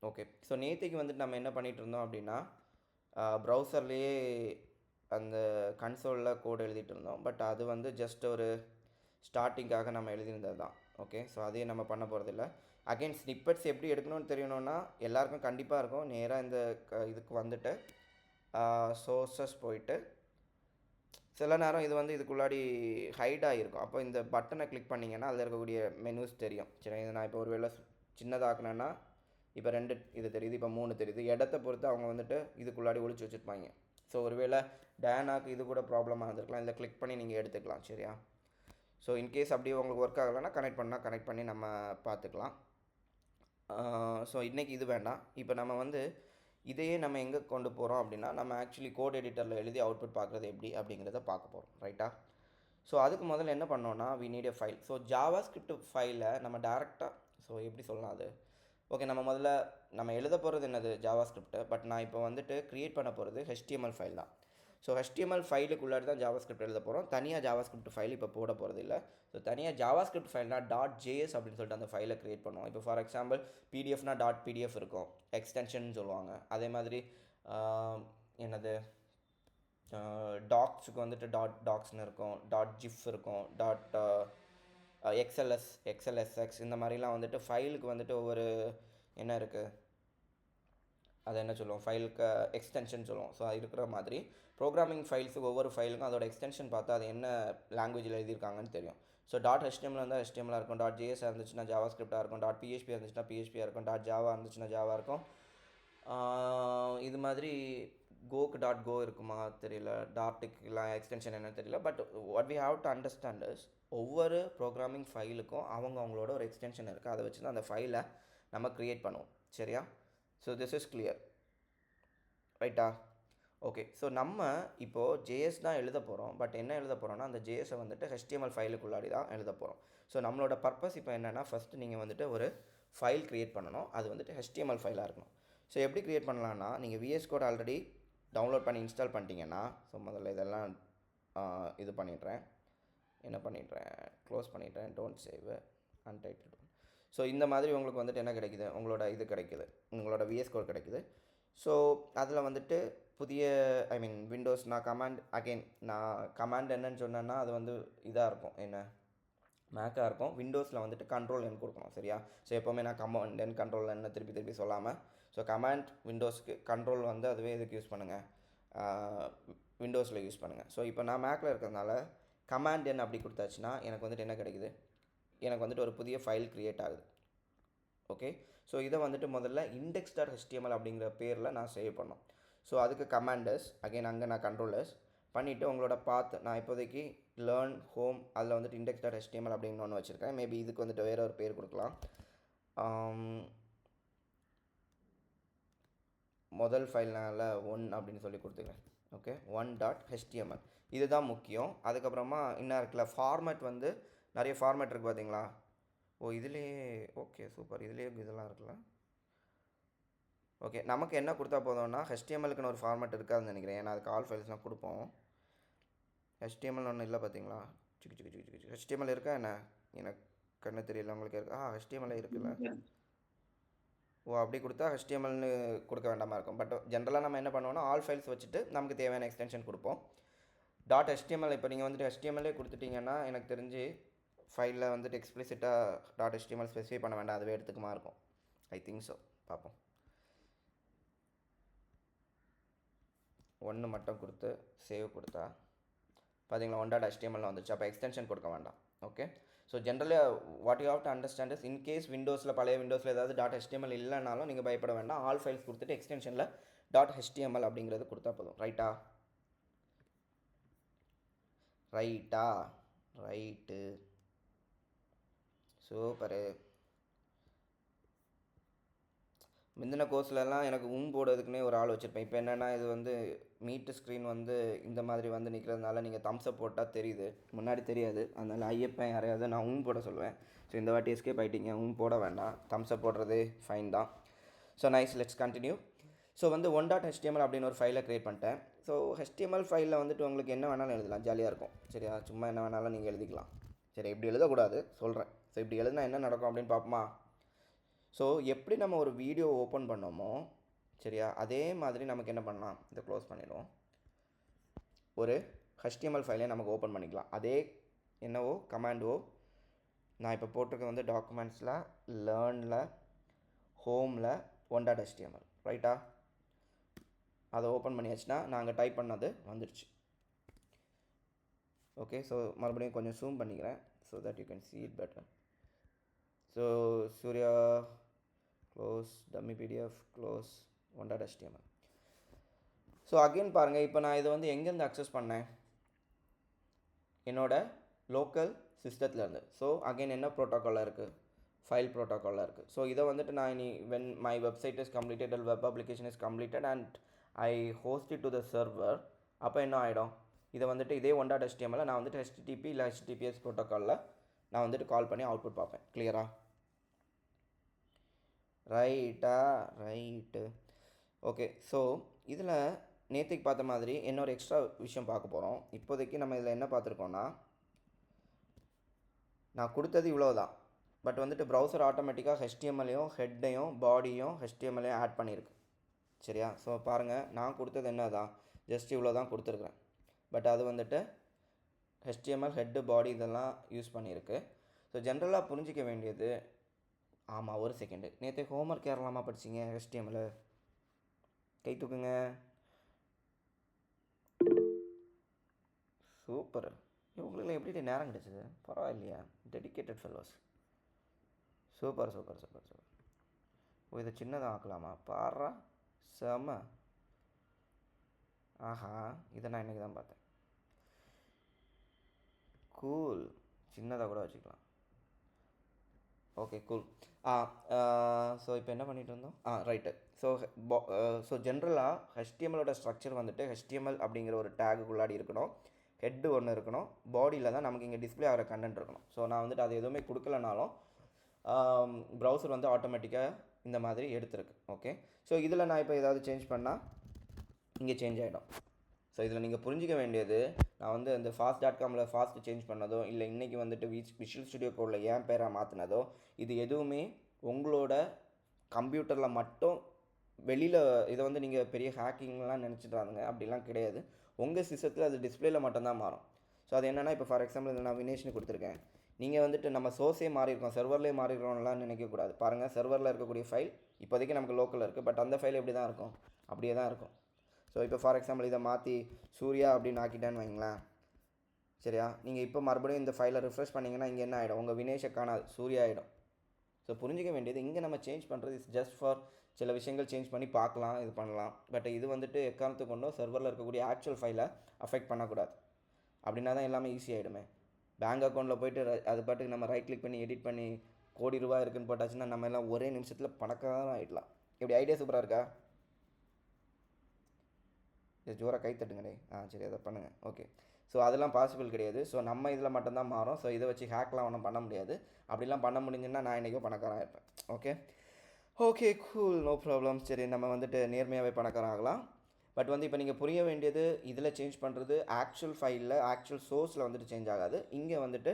ஓகே, ஸோ நேற்றுக்கு வந்துட்டு நம்ம என்ன பண்ணிகிட்டு இருந்தோம் அப்படின்னா ப்ரௌசர்லேயே அந்த கன்சோலில் கோடு எழுதிட்டு இருந்தோம். பட் அது வந்து ஜஸ்ட் ஒரு ஸ்டார்டிங்காக நம்ம எழுதியிருந்தது தான். ஓகே, ஸோ அதையே நம்ம பண்ண போகிறதில்ல. அகைன் ஸ்னிப்பெட்ஸ் எப்படி எடுக்கணும்னு தெரியணும்னா எல்லாருக்கும் கண்டிப்பாக இருக்கும். நேராக இந்த இதுக்கு வந்துட்டு சோர்ஸஸ் போயிட்டு சில நேரம் இது வந்து இதுக்குள்ளாடி ஹைட் ஆகிருக்கும். அப்போ இந்த பட்டனை கிளிக் பண்ணிங்கன்னா அதில் இருக்கக்கூடிய மெனூஸ் தெரியும். சரி, இது நான் இப்போ ஒரு வேளை சின்னதாக்குனேன்னா இப்போ 2 இது தெரியுது, இப்போ 3 தெரியுது. இடத்த பொறுத்து அவங்க வந்துட்டு இதுக்குள்ளாடி ஒழிச்சு வச்சுருப்பாங்க. ஸோ ஒருவேளை டேனாக்கு இது கூட ப்ராப்ளமாக இருந்திருக்கலாம். இதில் கிளிக் பண்ணி நீங்கள் எடுத்துக்கலாம். சரியா? ஸோ இன்கேஸ் அப்படியே உங்களுக்கு ஒர்க் ஆகலைன்னா கனெக்ட் பண்ணி நம்ம பார்த்துக்கலாம். ஸோ இன்றைக்கி இது வேண்டாம். இப்போ நம்ம வந்து இதையே நம்ம எங்கே கொண்டு போகிறோம் அப்படின்னா நம்ம ஆக்சுவலி கோட் எடிட்டரில் எழுதி அவுட்புட் பார்க்குறது எப்படி அப்படிங்கிறத பார்க்க போகிறோம். ரைட்டா? ஸோ அதுக்கு முதல்ல என்ன பண்ணோன்னா we need a file. So JavaScript ஃபைலை நம்ம டேரெக்டாக ஸோ எப்படி சொல்லலாம் அது? ஓகே, நம்ம எழுத போகிறது என்னது? Java script. பட் நான் இப்போ வந்துட்டு க்ரியேட் பண்ண போகிறது HTML ஃபைல் தான். ஸோ HTML ஃபைலுக்குள்ளாடி தான் ஜாவா ஸ்கிரிப்ட் எழுத போகிறோம். தனியாக ஜாவா ஸ்கிரிப்ட் ஃபைல் இப்போ போட போகிறது இல்லை. ஸோ தனியாக ஜாவா ஸ்கிரிப்ட் ஃபைல்னால் .js அப்படின்னு சொல்லிட்டு அந்த ஃபைலை க்ரியேட் பண்ணுவோம். இப்போ ஃபார் எக்ஸாம்பிள் பிடிஎஃப்னா .pdf இருக்கும், எக்ஸ்டென்ஷன் சொல்லுவாங்க. அதே மாதிரி என்னது டாக்ஸுக்கு வந்துட்டு .docsன்னு இருக்கும், .gif இருக்கும், XLSX இந்த மாதிரிலாம் வந்துட்டு ஃபைலுக்கு வந்துட்டு ஒவ்வொரு என்ன இருக்குது, அதை என்ன சொல்லுவோம், ஃபைலுக்கு எக்ஸ்டென்ஷன் சொல்லுவோம். ஸோ அது இருக்கிற மாதிரி ப்ரோக்ராமிங் ஃபைல்ஸுக்கு ஒவ்வொரு ஃபைலுக்கும் அதோட எக்ஸ்டென்ஷன் பார்த்தா அது என்ன லாங்குவேஜில் எழுதியிருக்காங்கன்னு தெரியும். ஸோ .html இருந்தால் HTML இருக்கும், .js இருந்துச்சுன்னா ஜாவா ஸ்கிரிப்டாக இருக்கும், .php இருந்துச்சுன்னா PHP இருக்கும், .java இருந்துச்சுன்னா ஜாவா இருக்கும். இது மாதிரி go இருக்குமா தெரியல, டாட்டுக்கெலாம் எக்ஸ்டென்ஷன் என்ன தெரியல. But what we have to understand is ஒவ்வொரு ப்ரோக்ராமிங் ஃபைலுக்கும் அவங்களோட ஒரு எக்ஸ்டென்ஷன் இருக்குது. அதை வச்சு தான் அந்த ஃபைலை நம்ம க்ரியேட் பண்ணுவோம். சரியா? ஸோ திஸ் இஸ் கிளியர், ரைட்டா? ஓகே, ஸோ நம்ம இப்போது ஜேஎஸ் தான் எழுத போகிறோம். பட் என்ன எழுத போகிறோம்னா அந்த ஜேஎஸை வந்துட்டு HTML ஃபைலுக்குள்ளாடி தான் எழுத போகிறோம். ஸோ நம்மளோட பர்பஸ் இப்போ என்னென்னா ஃபஸ்ட்டு நீங்கள் வந்துட்டு ஒரு ஃபைல் க்ரியேட் பண்ணணும். அது வந்துட்டு HTML ஃபைலாக இருக்கணும். ஸோ எப்படி க்ரியேட் பண்ணலான்னா நீங்கள் VS Code ஆல்ரெடி டவுன்லோட் பண்ணி இன்ஸ்டால் பண்ணிட்டீங்கன்னா, ஸோ முதல்ல இதெல்லாம் இது பண்ணிடுறேன், க்ளோஸ் பண்ணிடுறேன், டோன்ட் சேவ் அன்டைட்டில்டு. ஸோ இந்த மாதிரி உங்களுக்கு வந்துட்டு என்ன கிடைக்குது, உங்களோட இது கிடைக்குது, உங்களோட VS Code கிடைக்குது. ஸோ அதில் வந்துட்டு புதிய விண்டோஸ் நான் கமாண்ட் என்னன்னு சொன்னேன்னா அது வந்து இதாக இருக்கும், என்ன மேக்காக இருக்கும். விண்டோஸில் வந்துட்டு கண்ட்ரோல் என் கொடுக்கணும். சரியா? ஸோ எப்போவுமே நான் கமாண்ட் என் கண்ட்ரோல் என்ன திருப்பி சொல்லாமல், ஸோ கமாண்ட் விண்டோஸ்க்கு, கண்ட்ரோல் வந்து அதுவே இதுக்கு யூஸ் பண்ணுங்கள், விண்டோஸில் யூஸ் பண்ணுங்கள். ஸோ இப்போ நான் மேக்கில் இருக்கிறதுனால கமாண்ட் என் அப்படி கொடுத்தாச்சுன்னா எனக்கு வந்துட்டு என்ன கிடைக்குது, எனக்கு வந்துட்டு ஒரு புதிய ஃபைல் க்ரியேட் ஆகுது. ஓகே, ஸோ இதை வந்துட்டு முதல்ல index.html அப்படிங்கிற பேரில் நான் சேவ் பண்ணோம். ஸோ அதுக்கு கமாண்டர்ஸ் அங்கே நான் கண்ட்ரோலர்ஸ் பண்ணிவிட்டு உங்களோட பாத் நான் இப்போதைக்கு லேர்ன் ஹோம் அதில் வந்துட்டு index.html அப்படின்னு ஒன்று வச்சுருக்கேன். மேபி இதுக்கு வந்துட்டு வேறு ஒரு பேர் கொடுக்கலாம். முதல் ஃபைல்னால 1 அப்படின்னு சொல்லி கொடுத்துக்கிறேன். ஓகே, 1.html இதுதான் முக்கியம். அதுக்கப்புறமா என்ன இருக்குல்ல, ஃபார்மேட் வந்து நிறைய ஃபார்மேட் இருக்குது பார்த்தீங்களா? ஓ இதுலேயே ஓகே சூப்பர், இதுலேயே இதெல்லாம் இருக்குல்ல. ஓகே, நமக்கு என்ன கொடுத்தா போதும்னா HTMLக்குன்னு ஒரு ஃபார்மேட் இருக்காதுன்னு நினைக்கிறேன். ஏன்னா அதுக்கு ஆல் ஃபைல்ஸ்லாம் கொடுப்போம். HTML ஒன்றும் இல்லை பார்த்தீங்களா? HTML இருக்கா என்ன? எனக்கு கண்ணு தெரியல, உங்களுக்கு இருக்கா? HTML இருக்குல்ல. ஓ அப்படி கொடுத்தா HTMLனு கொடுக்க வேண்டாமா இருக்கும். பட் ஜென்ரலாக நம்ம என்ன பண்ணுவோம்னா ஆல் ஃபைல்ஸ் வச்சுட்டு நமக்கு தேவையான எக்ஸ்டென்ஷன் கொடுப்போம். .html இப்போ நீங்கள் வந்துட்டு HTMLே கொடுத்துட்டிங்கன்னா எனக்கு தெரிஞ்சு ஃபைலில் வந்துட்டு எக்ஸ்பிளிசிட்டாக .html ஸ்பெசிஃபை பண்ண வேண்டாம், அதுவே எடுத்துக்குமா இருக்கும். I think so. பார்ப்போம். 1 மட்டும் கொடுத்து சேவ் கொடுத்தா பார்த்தீங்களா 1.html வந்துச்சு. அப்போ எக்ஸ்டென்ஷன் கொடுக்க வேண்டாம். ஓகே, ஸோ ஜென்ரலாக what you have to understand is in case பழைய விண்டோஸில் ஏதாவது .html இல்லைனாலும் நீங்கள் பயப்பட வேண்டாம். ஆல் ஃபைல்ஸ் கொடுத்துட்டு எக்ஸ்டென்ஷனில் .html அப்படிங்கிறது கொடுத்தா போதும். ரைட்டா? Right, super. முந்தின கோர்ஸ்லலாம் எனக்கு போடுறதுக்குன்னே ஒரு ஆள் வச்சுருப்பேன். இப்போ என்னென்னா இது வந்து மீட்டு ஸ்க்ரீன் வந்து இந்த மாதிரி வந்து நிற்கிறதுனால நீங்கள் தம்ஸ்அப் போட்டால் தெரியுது, முன்னாடி தெரியாது. அதனால் ஐயப்பன் யாரையாவது நான் போட சொல்லுவேன். ஸோ இந்த வாட்டி எஸ்கேப் ஆகிட்டீங்க, போட வேண்டாம், தம்ஸ்அப் போடுறதே ஃபைன் தான். So nice, let's continue. So வந்து .html அப்படின்னு ஒரு ஃபைலை க்ரியேட் பண்ணிட்டேன். ஸோ HTML ஃபைலில் வந்துட்டு உங்களுக்கு என்ன வேணாலும் எழுதலாம், ஜாலியாக இருக்கும். சரியா, சும்மா என்ன வேணாலும் நீங்கள் எழுதிக்கலாம். சரி, இப்படி எழுதக்கூடாது சொல்கிறேன். ஸோ இப்படி எழுதினா என்ன நடக்கும் அப்படின்னு பார்ப்போமா? ஸோ எப்படி நம்ம ஒரு வீடியோ ஓப்பன் பண்ணோமோ, சரியா, அதே மாதிரி நமக்கு என்ன பண்ணலாம், இதை க்ளோஸ் பண்ணிடுவோம். ஒரு HTML ஃபைலே நமக்கு ஓப்பன் பண்ணிக்கலாம். அதே என்னவோ கமாண்டோ நான் இப்போ போட்டிருக்க வந்து டாக்குமெண்ட்ஸில், லேர்னில், ஹோமில் .html ரைட்டா. அதை ஓப்பன் பண்ணியாச்சுன்னா நாங்கள் டைப் பண்ணது வந்துடுச்சு. ஓகே, ஸோ மறுபடியும் கொஞ்சம் ஜூம் பண்ணிக்கிறேன் so that you can see it better. So Surya close, dummy PDF close, .html. So again பாருங்கள், இப்போ நான் இதை வந்து எங்கேருந்து அக்சஸ் பண்ணேன், என்னோட லோக்கல் சிஸ்டத்துலேருந்து. ஸோ அகெயின் என்ன ப்ரோட்டோக்காலில் இருக்குது, ஃபைல் ப்ரோட்டோக்காலில் இருக்குது. ஸோ இதை வந்துட்டு நான் இனி when my website is completed or web application is completed and I host it to the server, அப்போ என்ன ஆகிடும், இதை வந்துட்டு இதே .html நான் வந்துட்டு HTTP இல்லை HTTPS ப்ரோட்டோக்காலில் நான் வந்துட்டு கால் பண்ணி அவுட்புட் பார்ப்பேன். கிளியரா? ரைட்டா, ரைட்டு. ஓகே, ஸோ இதில் நேற்றுக்கு பார்த்த மாதிரி இன்னொரு எக்ஸ்ட்ரா விஷயம் பார்க்க போகிறோம். இப்போதைக்கு நம்ம இதில் என்ன பார்த்துருக்கோன்னா, நான் கொடுத்தது இவ்வளோ தான். பட் வந்துட்டு ப்ரௌசர் ஆட்டோமேட்டிக்காக HTML-ஐயும் ஹெட்டையும் பாடியும் HTML-ஐயும் ஆட் பண்ணியிருக்கு. சரியா? ஸோ பாருங்கள், நான் கொடுத்தது என்ன தான், ஜஸ்ட் இவ்வளோ தான் கொடுத்துருக்குறேன். பட் அது வந்துட்டு HTML ஹெட்டு பாடி இதெல்லாம் யூஸ் பண்ணியிருக்கு. ஸோ ஜென்ரலாக புரிஞ்சிக்க வேண்டியது, ஆமாம் ஒரு செகண்டு, நேற்று ஹோம்ஒர்க் யாரெல்லாமா படிச்சிங்க HTML? கை தூக்குங்க. சூப்பர். இவங்களுக்குலாம் எப்படி நேரம் கிடச்சிது, பரவாயில்லையா, dedicated fellows. Super super super super. ஓ, இதை சின்னதாக ஆக்கலாமா, பாரா செம. ஆஹா, இதை நான் இன்றைக்கி தான் பார்த்தேன். கூல், சின்னதாக கூட வச்சுக்கலாம். Okay cool. ஸோ இப்போ என்ன பண்ணிகிட்டு இருந்தோம், ரைட்டு. ஸோ ஜென்ரலாக HTML-ஓட ஸ்ட்ரக்சர் வந்துட்டு HTML அப்படிங்கிற ஒரு டேகுக்குள்ளாடி இருக்கணும், ஹெட்டு ஒன்று இருக்கணும், பாடியில் தான் நமக்கு இங்கே டிஸ்பிளே ஆகிற கண்டென்ட் இருக்கணும். ஸோ நான் வந்துட்டு அது எதுவுமே கொடுக்கலனாலும் ப்ரௌசர் வந்து ஆட்டோமேட்டிக்காக இந்த மாதிரி எடுத்துருக்கு. ஓகே, ஸோ இதில் நான் இப்போ ஏதாவது சேஞ்ச் பண்ணால் இங்கே சேஞ்ச் ஆகிடும். ஸோ இதில் நீங்கள் புரிஞ்சிக்க வேண்டியது, நான் வந்து இந்த fast.comல ஃபாஸ்ட்டு சேஞ்ச் பண்ணதோ இல்லை இன்றைக்கி வந்துட்டு விஷுவல் ஸ்டுடியோ கோடில் ஏன் பேராக மாற்றினதோ, இது எதுவுமே உங்களோட கம்ப்யூட்டரில் மட்டும் வெளியில் இதை வந்து நீங்கள் பெரிய ஹேக்கிங்லாம் நினச்சிட்றாங்க, அப்படிலாம் கிடையாது. உங்கள் சிஸ்டத்தில் அது டிஸ்பிளேயில் மட்டும்தான் மாறும். ஸோ அது என்னென்னா, இப்போ ஃபார் எக்ஸாம்பிள் இதில் நான் வினேஷ்னு கொடுத்துருக்கேன். நீங்கள் வந்துட்டு நம்ம சோர்ஸே மாறி இருக்கோம், சர்வர்லேயே மாறி இருக்கோம்லாம் நினைக்கக்கூடாது. பாருங்கள், சர்வரில் இருக்கக்கூடிய ஃபைல் இப்போதைக்கு நமக்கு லோக்கலில் இருக்குது, பட் அந்த ஃபைல் எப்படி தான் இருக்கும், அப்படியே தான் இருக்கும். ஸோ இப்போ ஃபார் எக்ஸாம்பிள் இதை மாற்றி சூர்யா அப்படின்னு ஆக்கிட்டேன்னு வைங்களேன். சரியா, நீங்கள் இப்போ மறுபடியும் இந்த ஃபைலை ரிஃப்ரெஷ் பண்ணிங்கன்னா இங்கே என்ன ஆகிடும், உங்கள் வினேஷை காணாது, சூர்யா ஆகிடும். ஸோ புரிஞ்சிக்க வேண்டியது, இங்கே நம்ம சேஞ்ச் பண்ணுறது இஸ் ஜஸ்ட் ஃபார் சில விஷயங்கள் சேஞ்ச் பண்ணி பார்க்கலாம், இது பண்ணலாம். பட் இது வந்துட்டு எக்காரணத்துக்கு கொண்டோ சர்வரில் இருக்கக்கூடிய ஆக்சுவல் ஃபைலை அஃபெக்ட் பண்ணக்கூடாது. அப்படின்னா தான் எல்லாமே ஈஸியாகிடுமே. பேங்க் அக்கௌண்ட்டில் போய்ட்டு அது பாட்டுக்கு நம்ம ரைட் கிளிக் பண்ணி எடிட் பண்ணி கோடி ரூபாய் இருக்குன்னு போட்டாச்சுன்னா நம்ம எல்லாம் ஒரே நிமிஷத்தில் பணக்காரன் ஆகிடலாம். இப்படி ஐடியா சூப்பராக இருக்கா? ஜோராக கை தட்டுங்கடே. சரி, அதை பண்ணுங்கள். ஓகே, ஸோ அதெல்லாம் பாசிபிள் கிடையாது. ஸோ நம்ம இதில் மட்டும்தான் மாறும். ஸோ இதை வச்சு ஹேக்லாம் ஒன்றும் பண்ண முடியாது. அப்படிலாம் பண்ண முடிஞ்சுன்னா நான் இன்றைக்கும் பணக்காரன் இருப்பேன். Okay okay cool, no problem. சரி, நம்ம வந்துட்டு நேர்மையாகவே பணக்காரன் ஆகலாம். பட் வந்து இப்போ நீங்கள் புரிய வேண்டியது, இதில் சேஞ்ச் பண்ணுறது ஆக்சுவல் ஃபைலில் ஆக்சுவல் சோர்ஸில் வந்துட்டு சேஞ்ச் ஆகாது, இங்கே வந்துட்டு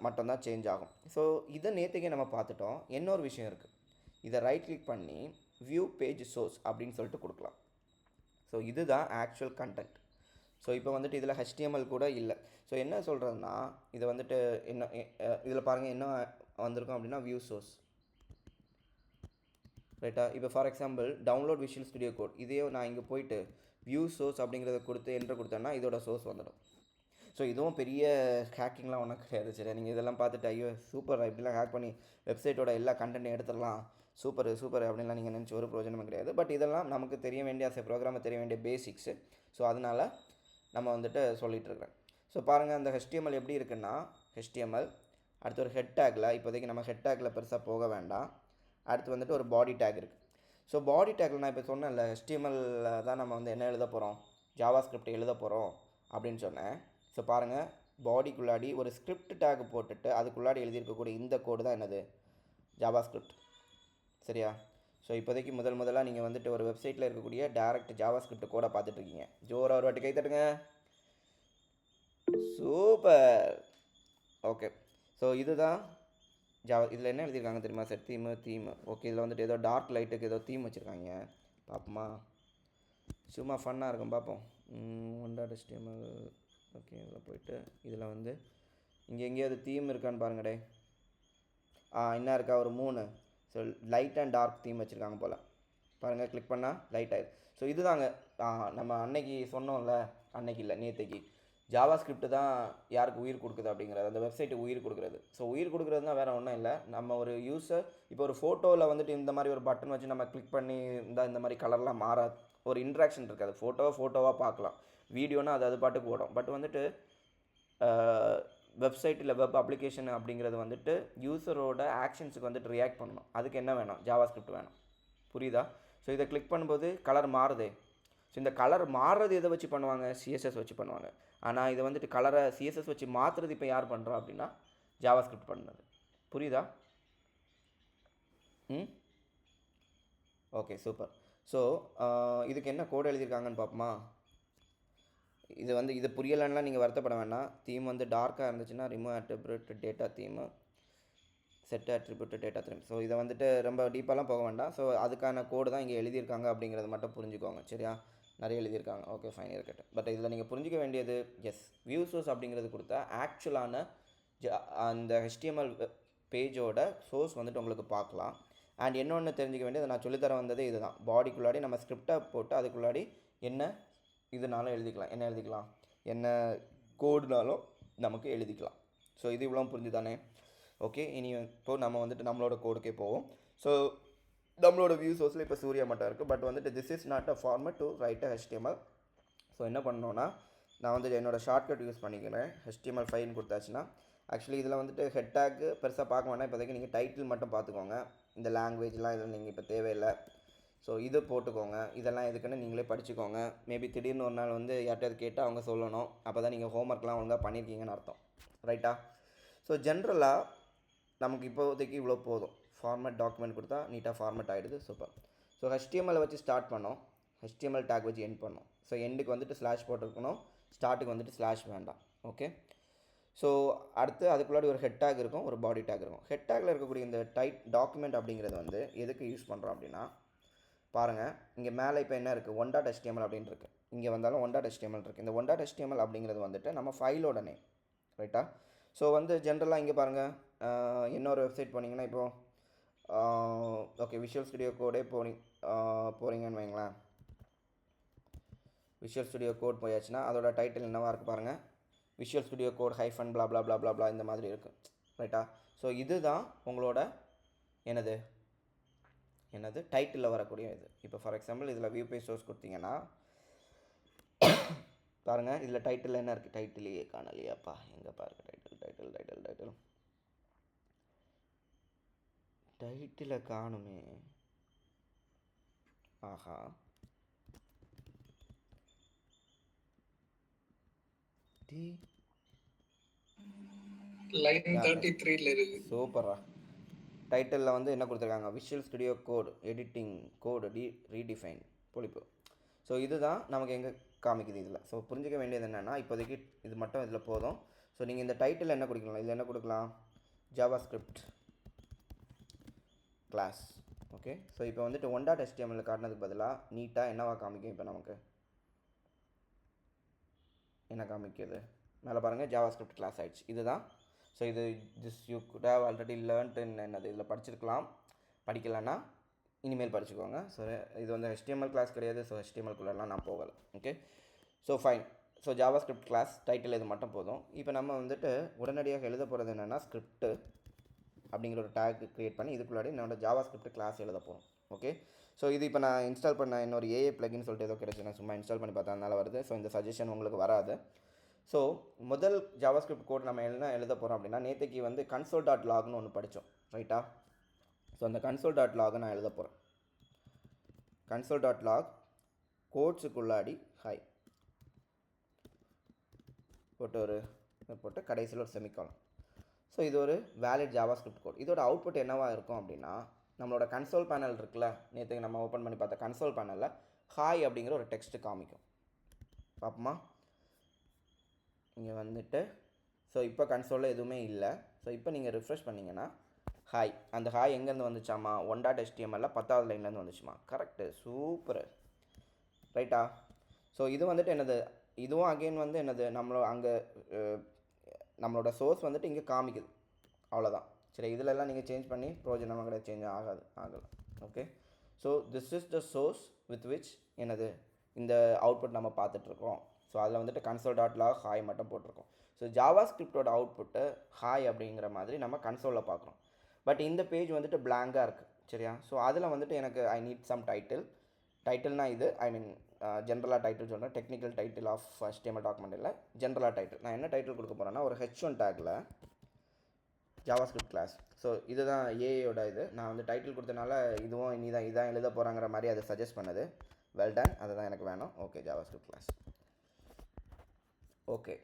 மட்டும்தான் சேஞ்ச் ஆகும். ஸோ இதை நேற்றுக்கே நம்ம பார்த்துட்டோம். இன்னொரு விஷயம் இருக்குது, இதை ரைட் கிளிக் பண்ணி வியூ பேஜ் சோர்ஸ் அப்படின்னு சொல்லிட்டு கொடுக்கலாம். ஸோ இதுதான் ஆக்சுவல் கண்டென்ட். ஸோ இப்போ வந்துட்டு இதில் HTML கூட இல்லை. ஸோ என்ன சொல்கிறதுனா, இதை வந்துட்டு என்ன இதில் பாருங்கள் என்ன வந்திருக்கும் அப்படின்னா வியூ சோர்ஸ். ரைட்டா, இப்போ for example download visual studio code, இதையோ நான் இங்கே போயிட்டு வியூ சோர்ஸ் அப்படிங்கிறத கொடுத்து என்ட்ரு கொடுத்தேன்னா இதோட சோர்ஸ் வந்துடும். ஸோ இதுவும் பெரிய ஹேக்கிங்லாம் ஒன்றும் கிடையாது. சரி, நீங்கள் இதெல்லாம் பார்த்துட்டு ஐயோ சூப்பர், இப்படிலாம் ஹேக் பண்ணி வெப்சைட்டோட எல்லா கண்டென்ட்டையும் எடுத்துடலாம், சூப்பர் சூப்பர் அப்படின்லாம் நீங்கள் நினச்சி ஒரு பிரயோஜனமும் கிடையாது. பட் இதெல்லாம் நமக்கு தெரிய வேண்டிய ப்ரோக்ராமை தெரிய வேண்டிய பேசிக்ஸு. ஸோ அதனால் நம்ம வந்துட்டு சொல்லிகிட்டு இருக்கிறேன். ஸோ பாருங்கள் அந்த HTML எப்படி இருக்குன்னா HTML அடுத்து ஒரு ஹெட் டேக்கில் இப்போதைக்கு நம்ம ஹெட் டேக்கில் பெருசாக போக வேண்டாம். அடுத்து வந்துட்டு ஒரு பாடி டேக் இருக்குது. ஸோ பாடி டேக்கில் நான் இப்போ சொன்னேன்ல HTML தான் நம்ம வந்து என்ன எழுத போகிறோம், ஜாவா ஸ்கிரிப்ட் எழுத போகிறோம் அப்படின்னு சொன்னேன். ஸோ பாருங்கள் பாடிக்குள்ளாடி ஒரு ஸ்கிரிப்ட் டேக் போட்டுட்டு அதுக்குள்ளாடி எழுதியிருக்கக்கூடிய இந்த கோடு தான் என்னது, ஜாவா ஸ்கிரிப்ட். சரியா? ஸோ இப்போதைக்கு முதலாக நீங்கள் வந்துட்டு ஒரு வெப்சைட்டில் இருக்கக்கூடிய டேரக்ட் ஜாவா ஸ்கிரிப்ட் கோடை பார்த்துட்ருக்கீங்க. ஜோரா ஒரு வாட்டி கை தட்டுங்க. சூப்பர். ஓகே, ஸோ இதுதான் ஜாவா. இதில் என்ன எழுதியிருக்காங்க தெரியுமா சார், தீம். ஓகே, இதில் வந்துட்டு ஏதோ டார்க் லைட்டுக்கு ஏதோ தீம் வச்சுருக்காங்க. பார்ப்போமா, சும்மா ஃபன்னாக இருக்கும், பார்ப்போம். HTML. ஓகே, இதில் போயிட்டு இதில் வந்து இங்கே எங்கேயாவது தீம் இருக்கான்னு பாருங்கடே. என்ன இருக்கா, ஒரு 3. So light and dark theme வச்சுருக்காங்க போல். பாருங்கள், கிளிக் பண்ணால் லைட் ஆயிடுது. ஸோ இதுதாங்க நம்ம அன்னைக்கு சொன்னோம்ல, அன்னைக்கு இல்லை நேற்றுக்கு, ஜாவா ஸ்கிரிப்ட் தான் யாருக்கு உயிர் கொடுக்குது அப்படிங்கிறது, அந்த வெப்சைட்டுக்கு உயிர் கொடுக்குறது. ஸோ உயிர் கொடுக்குறதுனா வேறு ஒன்றும் இல்லை, நம்ம ஒரு யூஸர் இப்போ ஒரு ஃபோட்டோவில் வந்துட்டு இந்த மாதிரி ஒரு பட்டன் வச்சு நம்ம கிளிக் பண்ணி இந்த மாதிரி கலர்லாம் மாறாது, ஒரு இன்ட்ராக்ஷன் இருக்காது. ஃபோட்டோவாக பார்க்கலாம், வீடியோனா அது பாட்டுக்கு ஓடும். பட் வந்துட்டு வெப்சைட் இல்லை வெப் அப்ளிகேஷன் அப்படிங்கிறது வந்துட்டு யூஸரோட ஆக்ஷன்ஸுக்கு வந்துட்டு ரியாக்ட் பண்ணணும். அதுக்கு என்ன வேணும், ஜாவா ஸ்கிரிப்ட் வேணும். புரியுதா? ஸோ இதை கிளிக் பண்ணும்போது கலர் மாறுதே. ஸோ இந்த கலர் மாறுறது எதை வச்சு பண்ணுவாங்க, CSS வச்சு பண்ணுவாங்க. ஆனால் இதை வந்துட்டு கலரை CSS வச்சு மாற்றுறது இப்போ யார் பண்ணுறா அப்படின்னா ஜாவா ஸ்கிரிப்ட் பண்ணுறது. புரியுதா? Okay, super. ஸோ இதுக்கு என்ன கோடு எழுதியிருக்காங்கன்னு பார்ப்போமா. இது புரியலைன்னா நீங்கள் வருத்தப்பட வேண்டாம். தீம் வந்து டார்க்காக இருந்துச்சுன்னா remove attribute data theme, set attribute data theme. So இதை வந்துட்டு ரொம்ப டீப்பாலாம் போக வேண்டாம். ஸோ அதுக்கான கோடு தான் இங்கே எழுதியிருக்காங்க அப்படிங்கிறது மட்டும் புரிஞ்சுக்கோங்க. சரியா? நிறைய எழுதியிருக்காங்க. ஓகே, ஃபைன், இருக்கட்டும். பட் இதில் நீங்கள் புரிஞ்சிக்க வேண்டியது, எஸ், வியூ சோர்ஸ் அப்படிங்கிறது கொடுத்தா ஆக்சுவலான அந்த HTML பேஜோட சோர்ஸ் வந்துட்டு உங்களுக்கு பார்க்கலாம். அண்ட் இன்னொன்று தெரிஞ்சிக்க வேண்டியது, நான் சொல்லித்தர வந்ததே இதுதான். பாடிக்குள்ளாடி நம்ம ஸ்கிரிப்டை போட்டு அதுக்குள்ளாடி என்ன இதுனாலும் எழுதிக்கலாம், என்ன கோடுனாலும் நமக்கு எழுதிக்கலாம். ஸோ இது இவ்வளோ புரிஞ்சு தானே? ஓகே, இனி இப்போது நம்ம வந்துட்டு நம்மளோட கோடுக்கே போவோம். ஸோ நம்மளோட வியூ சோர்ஸில் இப்போ சூர்யா மட்டும் இருக்குது. பட் வந்துட்டு this is not a format to right a HTML. So என்ன பண்ணணுன்னா, நான் வந்துட்டு என்னோடய ஷார்ட்கட் யூஸ் பண்ணிக்கிறேன். HTML5 கொடுத்தாச்சுன்னா ஆக்சுவலி இதில் வந்துட்டு ஹெட் டேக்கு பெருசாக பார்க்க வேண்டாம். இப்போதைக்கு நீங்கள் டைட்டில் மட்டும் பார்த்துக்கோங்க. இந்த லாங்குவேஜ்லாம் இதில் நீங்கள் இப்போ தேவையில்லை. ஸோ இது போட்டுக்கோங்க. இதெல்லாம் எதுக்குன்னு நீங்களே படிச்சுக்கோங்க. மேபி திடீர்னு ஒரு நாள் வந்து யார்கிட்டயாவது கேட்டால் அவங்க சொல்லணும். அப்போ தான் நீங்கள் ஹோம்ஒர்க்லாம் ஒழுங்காக பண்ணியிருக்கீங்கன்னு அர்த்தம். ரைட்டா? ஸோ ஜென்ரலாக நமக்கு இப்போதைக்கு இவ்வளோ போதும். ஃபார்மேட் டாக்குமெண்ட் கொடுத்தா நீட்டாக ஃபார்மேட் ஆகிடுது. சூப்பர். ஸோ HTML வச்சு ஸ்டார்ட் பண்ணோம், HTML டேக் வச்சு எண்ட் பண்ணோம். ஸோ எண்டுக்கு வந்துட்டு ஸ்லாஷ் போட்டிருக்கணும், ஸ்டார்ட்டுக்கு வந்துட்டு ஸ்லாஷ் வேண்டாம். ஓகே, ஸோ அடுத்து அதுக்குள்ளாடி ஒரு ஹெட் டேக் இருக்கும், ஒரு பாடி டேக் இருக்கும். ஹெட் டேக்கில் இருக்கக்கூடிய இந்த டாக்குமெண்ட் அப்படிங்கிறது வந்து எதுக்கு யூஸ் பண்ணுறோம் அப்படின்னா, பாருங்கள் இங்கே மேலே இப்போ என்ன இருக்குது, one.html அப்படின்னு இருக்குது. இங்கே வந்தாலும் one.html இருக்குது. இந்த one.html அப்படிங்கிறது வந்துட்டு நம்ம ஃபைலோட நேம். ரைட்டா? ஸோ வந்து ஜென்ரலாக இங்கே பாருங்கள், இன்னொரு வெப்சைட் போனீங்கன்னா இப்போது ஓகே, விஷுவல் ஸ்டுடியோ கோடே போகிறீங்கன்னு வைங்களேன். விஷுவல் ஸ்டுடியோ கோட் போயாச்சுன்னா அதோட டைட்டில் என்னவாக இருக்குது பாருங்கள், Visual studio Code hyphen blah blah blah blah blah இந்த மாதிரி இருக்குது. ரைட்டா? ஸோ இதுதான் உங்களோட என்னது டைட்டிலில் வரக்கூடிய இது. இப்போ ஃபார் எக்ஸாம்பிள் இதில் வியூ பேஜ் சோர்ஸ் கொடுத்தீங்கன்னா பாருங்கள், இதில் டைட்டில் என்ன இருக்குது, டைட்டிலேயே காணலையாப்பா, எங்கே பாருங்கள், டைட்டிலை காணுமே. ஆஹா, லைன் 33ல இருக்கு. சூப்பரா. டைட்டிலில் வந்து என்ன கொடுத்துருக்காங்க, விஷுவல் ஸ்டுடியோ கோட் எடிட்டிங் கோடு ரீடிஃபைன் பொழிப்பு. ஸோ இதுதான் நமக்கு எங்கே காமிக்குது இதில். ஸோ புரிஞ்சிக்க வேண்டியது என்னென்னா, இப்போதைக்கு இது மட்டும் இதில் போதும். ஸோ நீங்கள் இந்த டைட்டில் என்ன கொடுக்கலாம், இதில் என்ன கொடுக்கலாம், JavaScript class. Okay, so இப்போ வந்துட்டு one.html காட்டினதுக்கு பதிலாக நீட்டாக என்னவா காமிக்கும், இப்போ நமக்கு என்ன காமிக்குது மேலே பாருங்கள், ஜாவா ஸ்கிரிப்ட் கிளாஸ் ஆயிடுச்சு. இதுதான். So this you could have already learnt என்னது, இதில் படிச்சிருக்கலாம். படிக்கலைன்னா இனிமேல் படிச்சுக்கோங்க. ஸோ இது வந்து HTML கிளாஸ் கிடையாது. ஸோ HTML-குள்ளெல்லாம் நான் போகலை. Okay, so fine. So JavaScript class title இது மட்டும் போதும். இப்போ நம்ம வந்துட்டு உடனடியாக எழுத போகிறது என்னென்னா, ஸ்கிரிப்ட்டு அப்படிங்கிற ஒரு டேக் க்ரியேட் பண்ணி இதுக்குள்ளாடி என்னோட ஜாவா ஸ்கிரிப்ட் கிளாஸ் எழுத போகிறோம். ஓகே, ஸோ இது இப்போ நான் இன்ஸ்டால் பண்ண இன்னொரு AA plugin சொல்லிட்டு ஏதோ கிடைச்சி நான் சும்மா இன்ஸ்டால் பண்ணி பார்த்தா அதனால் வருது. ஸோ இந்த சஜஷன் உங்களுக்கு வராது. ஸோ முதல் ஜாவாஸ்கிரிப்ட் கோட் நம்ம என்ன எழுத போகிறோம் அப்படின்னா, நேற்றுக்கு வந்து console.logனு ஒன்று படித்தோம், ரைட்டா? ஸோ அந்த console.log நான் எழுத போகிறேன். console.log கோட்ஸுக்குள்ளாடி ஹாய் போட்டு கடைசியில் ஒரு செமிகாலன். ஸோ இது ஒரு வேலிட் ஜாவாஸ்கிரிப்ட் கோட். இதோட அவுட்புட் என்னவாக இருக்கும் அப்படின்னா, நம்மளோட கன்சோல் பேனல் இருக்குல்ல, நேற்றுக்கு நம்ம ஓப்பன் பண்ணி பார்த்த கன்சோல் பேனலில் ஹாய் அப்படிங்கிற ஒரு டெக்ஸ்ட்டு காமிக்கும். பார்ப்போமா? இங்கே வந்துட்டு ஸோ இப்போ கன்சோலில் எதுவுமே இல்லை. ஸோ இப்போ நீங்கள் ரிஃப்ரெஷ் பண்ணிங்கன்னா ஹாய், அந்த ஹாய் எங்கேருந்து வந்துச்சாமா? 1.html 10வது லைன்லேருந்து வந்துச்சுமா. கரெக்டு, சூப்பர், ரைட்டா? ஸோ இது வந்துட்டு என்னது, இதுவும் அகெயின் வந்து என்னது, நம்மளோட சோர்ஸ் வந்துட்டு இங்கே காமிக்குது, அவ்வளோதான். சரி, இதிலெல்லாம் நீங்கள் சேஞ்ச் பண்ணி ப்ரோஜனமாக கிடையாது, சேஞ்ச் ஆகலை. Okay, so this is the source with which என்னது இந்த அவுட்புட் நம்ம பார்த்துட்ருக்கோம். ஸோ அதில் வந்துட்டு console.log ஹாய் மட்டும் போட்டிருக்கோம். ஸோ ஜாவாஸ்கிரிப்டோட அவுட்புட்டு ஹாய் அப்படிங்கிற மாதிரி நம்ம கன்சோலில் பார்க்குறோம். பட் இந்த பேஜ் வந்துட்டு பிளாங்காக இருக்குது, சரியா? ஸோ அதில் வந்துட்டு எனக்கு ஐ நீட் சம் டைட்டில்னா இது ஐ மீன் ஜென்ரலாக டைட்டில் சொல்கிறேன், technical title of HTML document இல்லை, ஜென்ரலாக டைட்டில். நான் என்ன டைட்டில் கொடுக்க போகிறேன்னா, ஒரு h1 tackle JavaScript class. So இதுதான் ஏயோட இது. நான் வந்து டைட்டில் கொடுத்தனால இதுவும் இதான் எழுத போகிறாங்கிற மாதிரி அதை சஜஸ்ட் பண்ணுது. வெல் டன், அதை தான் எனக்கு வேணும். Okay, JavaScript class. Okay,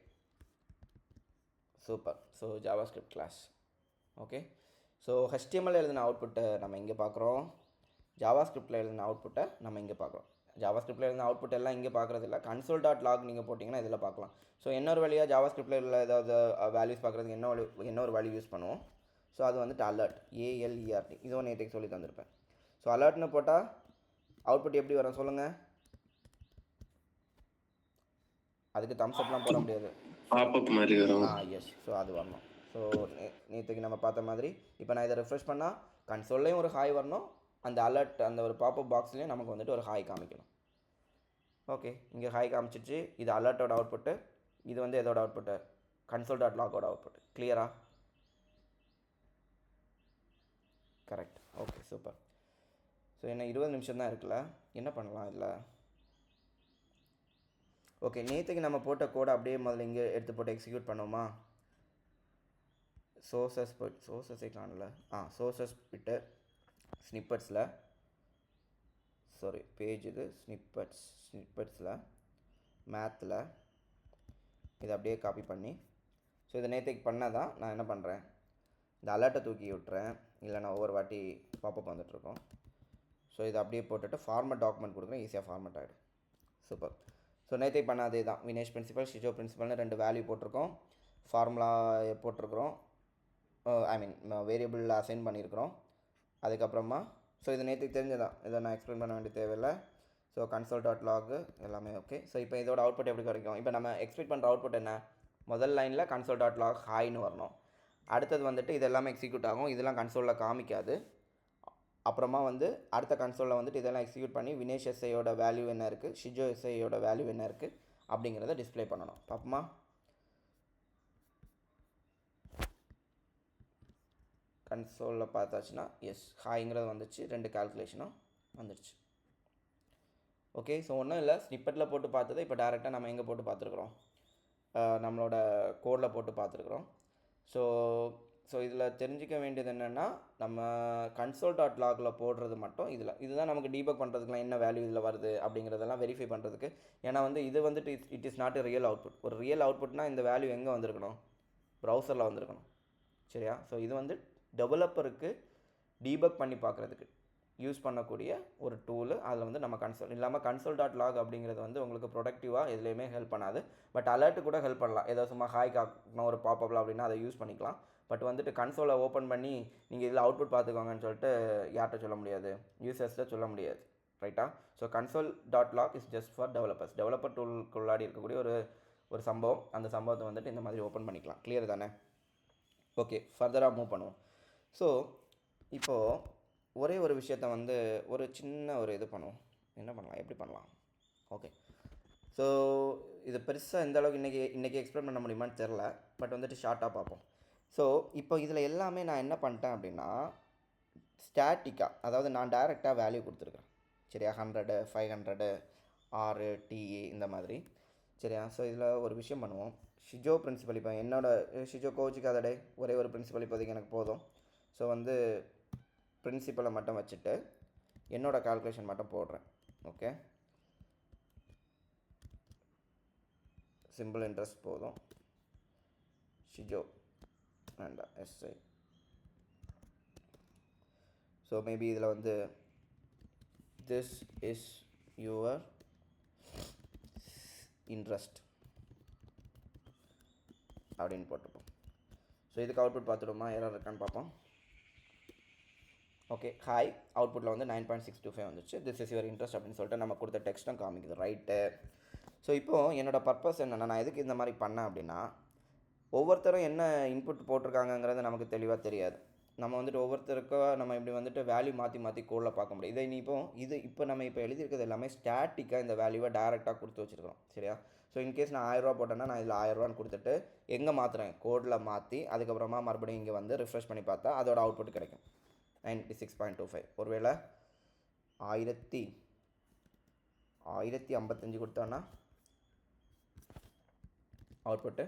super. So JavaScript class. Okay, so HTML எழுதின அவுட்புட்டை நம்ம இங்கே பார்க்குறோம், ஜாவாஸ்கிரிப்டில் எழுதின அவுட்புட்டை நம்ம இங்கே பார்க்குறோம். ஜாவாஸ்கிரிப்டில் எழுதின அவுட்புட் எல்லாம் இங்கே பார்க்குறது இல்லை, console.log நீங்கள் போட்டிங்கன்னா இதில் பார்க்கலாம். ஸோ இன்னொரு வழியாக ஜாவாஸ்கிரிப்டில் உள்ள ஏதாவது வேல்யூஸ் பார்க்குறதுக்கு என்ன ஒரு வேல்யூ யூஸ் பண்ணுவோம். ஸோ அது வந்துட்டு அலர்ட், ALERT. இதுவும் நேற்றுக்கு சொல்லி தந்திருப்பேன். ஸோ அலர்ட்னு போட்டால் அவுட்புட் எப்படி வரும் சொல்லுங்கள்? அதுக்கு தம்ஸ் அப்லாம் போட முடியாது, பாப்அப் மாதிரி வரும். எஸ். ஸோ அது வரணும். ஸோ நேற்றுக்கு நம்ம பார்த்த மாதிரி இப்போ நான் இதை ரெஃப்ரெஷ் பண்ணால் கன்சோல்லையும் ஒரு ஹாய் வரணும், அந்த அலர்ட் அந்த ஒரு பாப்அப் பாக்ஸ்லேயும் நமக்கு வந்துட்டு ஒரு ஹாய் காமிக்கணும். ஓகே, இங்கே ஹாய் காமிச்சிச்சு. இது அலர்ட்டோட அவுட்புட்டு, இது வந்து எதோட அவுட்புட்டு? console.logோட அவுட்புட். கிளியரா? கரெக்ட். Okay, super. ஸோ என்ன 20 நிமிஷம் தான் இருக்குல்ல, என்ன பண்ணலாம் இல்லை? ஓகே, நேற்றுக்கு நம்ம போட்ட கோடை அப்படியே முதல்ல இங்கே எடுத்து போட்டு எக்ஸிக்யூட் பண்ணுவோமா? சோர்ஸஸே காணல. சோர்ஸஸ் போய்ட்டு ஸ்னிப்பட்ஸில், சாரி பேஜ் இது ஸ்னிப்பட்ஸில் மேத்தில் இதை அப்படியே காப்பி பண்ணி, ஸோ இதை நேற்றுக்கு பண்ணதான் நான் என்ன பண்ணுறேன், இந்த அலர்ட்டை தூக்கி விட்டுறேன், இல்லைனா ஒவ்வொரு வாட்டி பாப்பப் வந்துட்டுருக்கோம். ஸோ இதை அப்படியே போட்டுட்டு ஃபார்மட் டாக்குமெண்ட் கொடுக்குறேன், ஈஸியாக ஃபார்மட் ஆகிடும். சூப்பர். ஸோ நேற்றுக்கு பண்ணாதே தான், வினேஷ் பிரின்சிபல் ஷிஜோ பிரின்சிபல்னு 2 வேல்யூ போட்டிருக்கோம், ஃபார்முலா போட்டிருக்கிறோம், ஐ மீன் வேரியபிளில் அசைன் பண்ணியிருக்கிறோம். அதுக்கப்புறமா ஸோ இது நேற்றுக்கு தெரிஞ்சதான், இதை நான் எக்ஸ்பிளைன் பண்ண வேண்டிய தேவையில்லை. ஸோ console.log எல்லாமே ஓகே. ஸோ இப்போ இதோட அவுட்புட் எப்படி கிடைக்கும்? இப்போ நம்ம எக்ஸ்பெக்ட் பண்ணுற அவுட்புட் என்ன? முதல் லைனில் console.log ஹாய்னு வரணும். அடுத்தது வந்துட்டு இது எல்லாமே எக்ஸிக்யூட் ஆகும், இதெல்லாம் கன்சோலில் காமிக்காது. அப்புறமா வந்து அடுத்த கன்சோலில் வந்துட்டு இதெல்லாம் எக்ஸிக்யூட் பண்ணி வினேஷ் எஸ்ஐயோட வேல்யூ என்ன இருக்குது, ஷிஜோ எஸ்ஐயோட வேல்யூ என்ன இருக்குது அப்படிங்கிறத டிஸ்பிளே பண்ணணும். பாப்போமா? கன்சோலில் பார்த்தாச்சுன்னா எஸ் ஹாய்ங்கிறது வந்துச்சு, 2 கால்குலேஷனும் வந்துடுச்சு. ஓகே, ஸோ ஒன்றும் இல்லை, ஸ்னிப்பெட்டில் போட்டு பார்த்தது இப்போ டேரெக்டாக நம்ம எங்கே போட்டு பார்த்துருக்குறோம், நம்மளோட கோடில் போட்டு பார்த்துருக்குறோம். ஸோ இதில் தெரிஞ்சிக்க வேண்டியது என்னென்னா, நம்ம console.logல போடுறது மட்டும் இதுதான் நமக்கு டீபக் பண்ணுறதுக்குலாம் என்ன வேல்யூ இதில் வருது அப்படிங்கிறதெல்லாம் வெரிஃபை பண்ணுறதுக்கு. ஏன்னா வந்து இது வந்துட்டு it is not a real output. ஒரு ரியல் அவுட்புட்னால் இந்த வேல்யூ எங்கே வந்திருக்கணும்? ப்ரௌசரில் வந்திருக்கணும், சரியா? ஸோ இது வந்து டெவலப்பருக்கு டீபக் பண்ணி பார்க்குறதுக்கு யூஸ் பண்ணக்கூடிய ஒரு டூலு. அதில் வந்து நம்ம console.log அப்படிங்கிறது வந்து உங்களுக்கு ப்ரொடக்டிவாக எதுலேயுமே ஹெல்ப் பண்ணாது. பட் அலர்ட்டு கூட ஹெல்ப் பண்ணலாம். ஏதோ சும்மா ஹாய் காக்கணும் ஒரு பாப்பப்லாம் அப்படின்னா அதை யூஸ் பண்ணிக்கலாம். பட் வந்துட்டு கன்சோலை ஓப்பன் பண்ணி நீங்கள் இதில் அவுட்புட் பார்த்துக்கோங்கன்னு சொல்லிட்டு யார்கிட்ட சொல்ல முடியாது, யூசர்ஸ்கிட்ட சொல்ல முடியாது, ரைட்டா? So console.log is just for developers. Developer டூலுக்குள்ளாடி இருக்கக்கூடிய ஒரு சம்பவம். அந்த சம்பவத்தை வந்துட்டு இந்த மாதிரி ஓப்பன் பண்ணிக்கலாம். கிளியர் தானே? ஓகே, ஃபர்தராக மூவ் பண்ணுவோம். ஸோ இப்போது ஒரே ஒரு விஷயத்தை வந்து ஒரு சின்ன ஒரு இது பண்ணுவோம். என்ன பண்ணலாம், எப்படி பண்ணலாம்? ஓகே, ஸோ இது பெருசாக எந்த அளவுக்கு இன்றைக்கி எக்ஸ்பிளைன் பண்ண முடியுமான்னு தெரில. பட் வந்துட்டு ஷார்ட்டாக பார்ப்போம். ஸோ இப்போ இதில் எல்லாமே நான் என்ன பண்ணிட்டேன் அப்படின்னா, ஸ்டாட்டிக்காக, அதாவது நான் டைரெக்டாக வேல்யூ கொடுத்துருக்குறேன், சரியா? 100, 500, 6, TE இந்த மாதிரி. சரியா? ஸோ இதில் ஒரு விஷயம் பண்ணுவோம். ஷிஜோ பிரின்சிபல் இப்போ ஷிஜோ கோச்சிக்காதடே, ஒரே ஒரு பிரின்சிபல் இப்போதைக்கு எனக்கு போதும். ஸோ வந்து பிரின்சிபலை மட்டும் வச்சுட்டு என்னோட கால்குலேஷன் மட்டும் போடுறேன். ஓகே, சிம்பிள் இன்ட்ரெஸ்ட் போதும். ஷிஜோ வேண்டாம், எஸ்ஐ. ஸோ மேபி இதில் வந்து திஸ் இஸ் யுவர் இன்ட்ரெஸ்ட் அப்படின்னு போட்டுப்போம். ஸோ இதுக்கு அவுட்புட் பார்த்துடுமா, எரர் இருக்கான்னு பார்ப்போம். ஓகே, ஹாய், அவுட்புட்டில் வந்து 9.625 வந்துச்சு. திஸ் இஸ் யுவர் இன்ட்ரெஸ்ட் அப்படின்னு சொல்லிட்டு நம்ம கொடுத்த டெக்ஸ்ட்டும் காமிக்குது, ரைட்டு. ஸோ இப்போது என்னோடய பர்பஸ் என்னென்னா, நான் எதுக்கு இந்த மாதிரி பண்ணேன் அப்படின்னா, ஒவ்வொருத்தரும் என்ன இன்புட் போட்டிருக்காங்கங்கிறது நமக்கு தெளிவாக தெரியாது. நம்ம வந்துட்டு ஒவ்வொருத்தருக்கும் நம்ம இப்படி வந்துட்டு வேல்யூ மாற்றி மாற்றி கோடில் பார்க்க முடியும். இதை இப்போ நம்ம இப்போ எழுதியிருக்கிறது எல்லாமே ஸ்டாட்டிக்காக இந்த வேல்யூவை டேரெக்டாக கொடுத்து வச்சுருக்கோம், சரியா? ஸோ இன்கேஸ் நான் 1000 போட்டேன்னா நான் இதில் 1000 கொடுத்துட்டு எங்கே மாற்றுறேன், கோடில் மாற்றி அதுக்கப்புறமா மறுபடியும் இங்கே வந்து ரிஃப்ரெஷ் பண்ணி பார்த்தா அதோட அவுட்புட் கிடைக்கும் 96.25. ஒருவேளை 1055 கொடுத்தோன்னா அவுட்புட்டு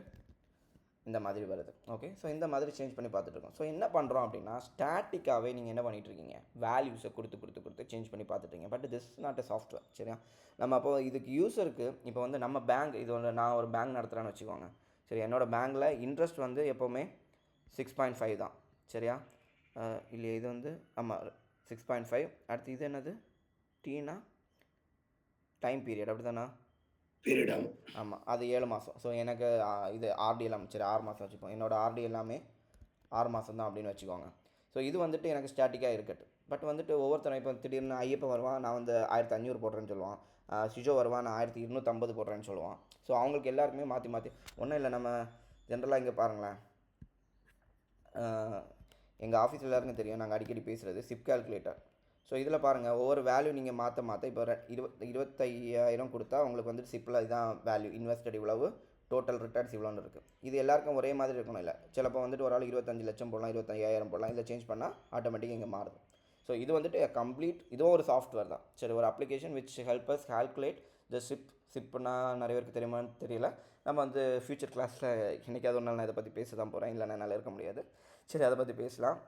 இந்த மாதிரி வருது. ஓகே, ஸோ இந்த மாதிரி சேஞ்ச் பண்ணி பார்த்துட்ருக்கோம். ஸோ என்ன பண்ணுறோம் அப்படின்னா, ஸ்டாட்டிக்காகவே நீங்கள் என்ன பண்ணிகிட்ருக்கீங்க, வேல்யூஸை கொடுத்து சேஞ்ச் பண்ணி பார்த்துட்ருக்கீங்க. But this is not a software, சரியா? நம்ம அப்போ இதுக்கு யூஸருக்கு இப்போ வந்து நம்ம பேங்க், இது வந்து நான் ஒரு பேங்க் நடத்துகிறேன்னு வச்சுக்கோங்க, சரி? என்னோடய பேங்க்கில் இன்ட்ரெஸ்ட் வந்து எப்போவுமே 6.5 தான், சரியா? இல்லையா, இது வந்து ஆமாம் 6.5. அடுத்து இது என்னது, டீனா டைம் பீரியட், அப்படி தானே? பீரியடா? ஆமாம், அது 7 மாதம். ஸோ எனக்கு இது ஆர்டி எல்லாம் சரி 6 மாதம் வச்சுப்போம். என்னோடய ஆர்டி எல்லாமே 6 மாதம் தான் அப்படின்னு வச்சுக்கோங்க. ஸோ இது வந்துட்டு எனக்கு ஸ்டாட்டிக்காக இருக்கட்டும். பட் வந்துட்டு ஒவ்வொருத்தரும் இப்போ திடீர்னு ஐயப்பன் வருவான், நான் வந்து 1500 போடுறேன்னு சொல்லுவான். சிஜோ வருவான், நான் 1250 போடுறேன்னு சொல்லுவான். ஸோ அவங்களுக்கு எல்லாருக்குமே மாற்றி மாற்றி ஒன்றும் இல்லை. நம்ம ஜென்ரலாக இங்கே பாருங்களேன், எங்கள் ஆஃபீஸ் எல்லாருக்கும் தெரியும், நாங்கள் அடிக்கடி பேசுகிறது சிப் கால்குலேட்டர். ஸோ இதில் பாருங்கள், ஒவ்வொரு வேல்யூ நீங்கள் மாற்ற இப்போ 25,000 கொடுத்தா உங்களுக்கு வந்துட்டு சிப்பில் இதுதான் வேல்யூ, இன்வெஸ்டட் இவ்வளவு, டோட்டல் ரிட்டர்ன்ஸ் இவ்வளோன்னு இருக்குது. இது எல்லாருக்கும் ஒரே மாதிரி இருக்கணும் இல்லை. சிலப்போ வந்துட்டு ஒரு ஆள் 25 லட்சம் போடலாம், 25,000 போடலாம். இதில் சேஞ்ச் பண்ணால் ஆட்டோமேட்டிக்காக இங்கே மாறுது. ஸோ இது வந்துட்டு இதுவும் ஒரு சாஃப்ட்வேர் தான், சரி? ஒரு application which help us calculate the சிப்னா நிறைய பேருக்கு தெரியுமான்னு தெரியல. நம்ம வந்து ஃபியூச்சர் கிளாஸில் இன்றைக்காவது ஒரு நாள் நான் இதை பற்றி பேச தான் போகிறேன், இல்லைனா என்னால் இருக்க முடியாது. சரி, அதை பற்றி பேசலாம்.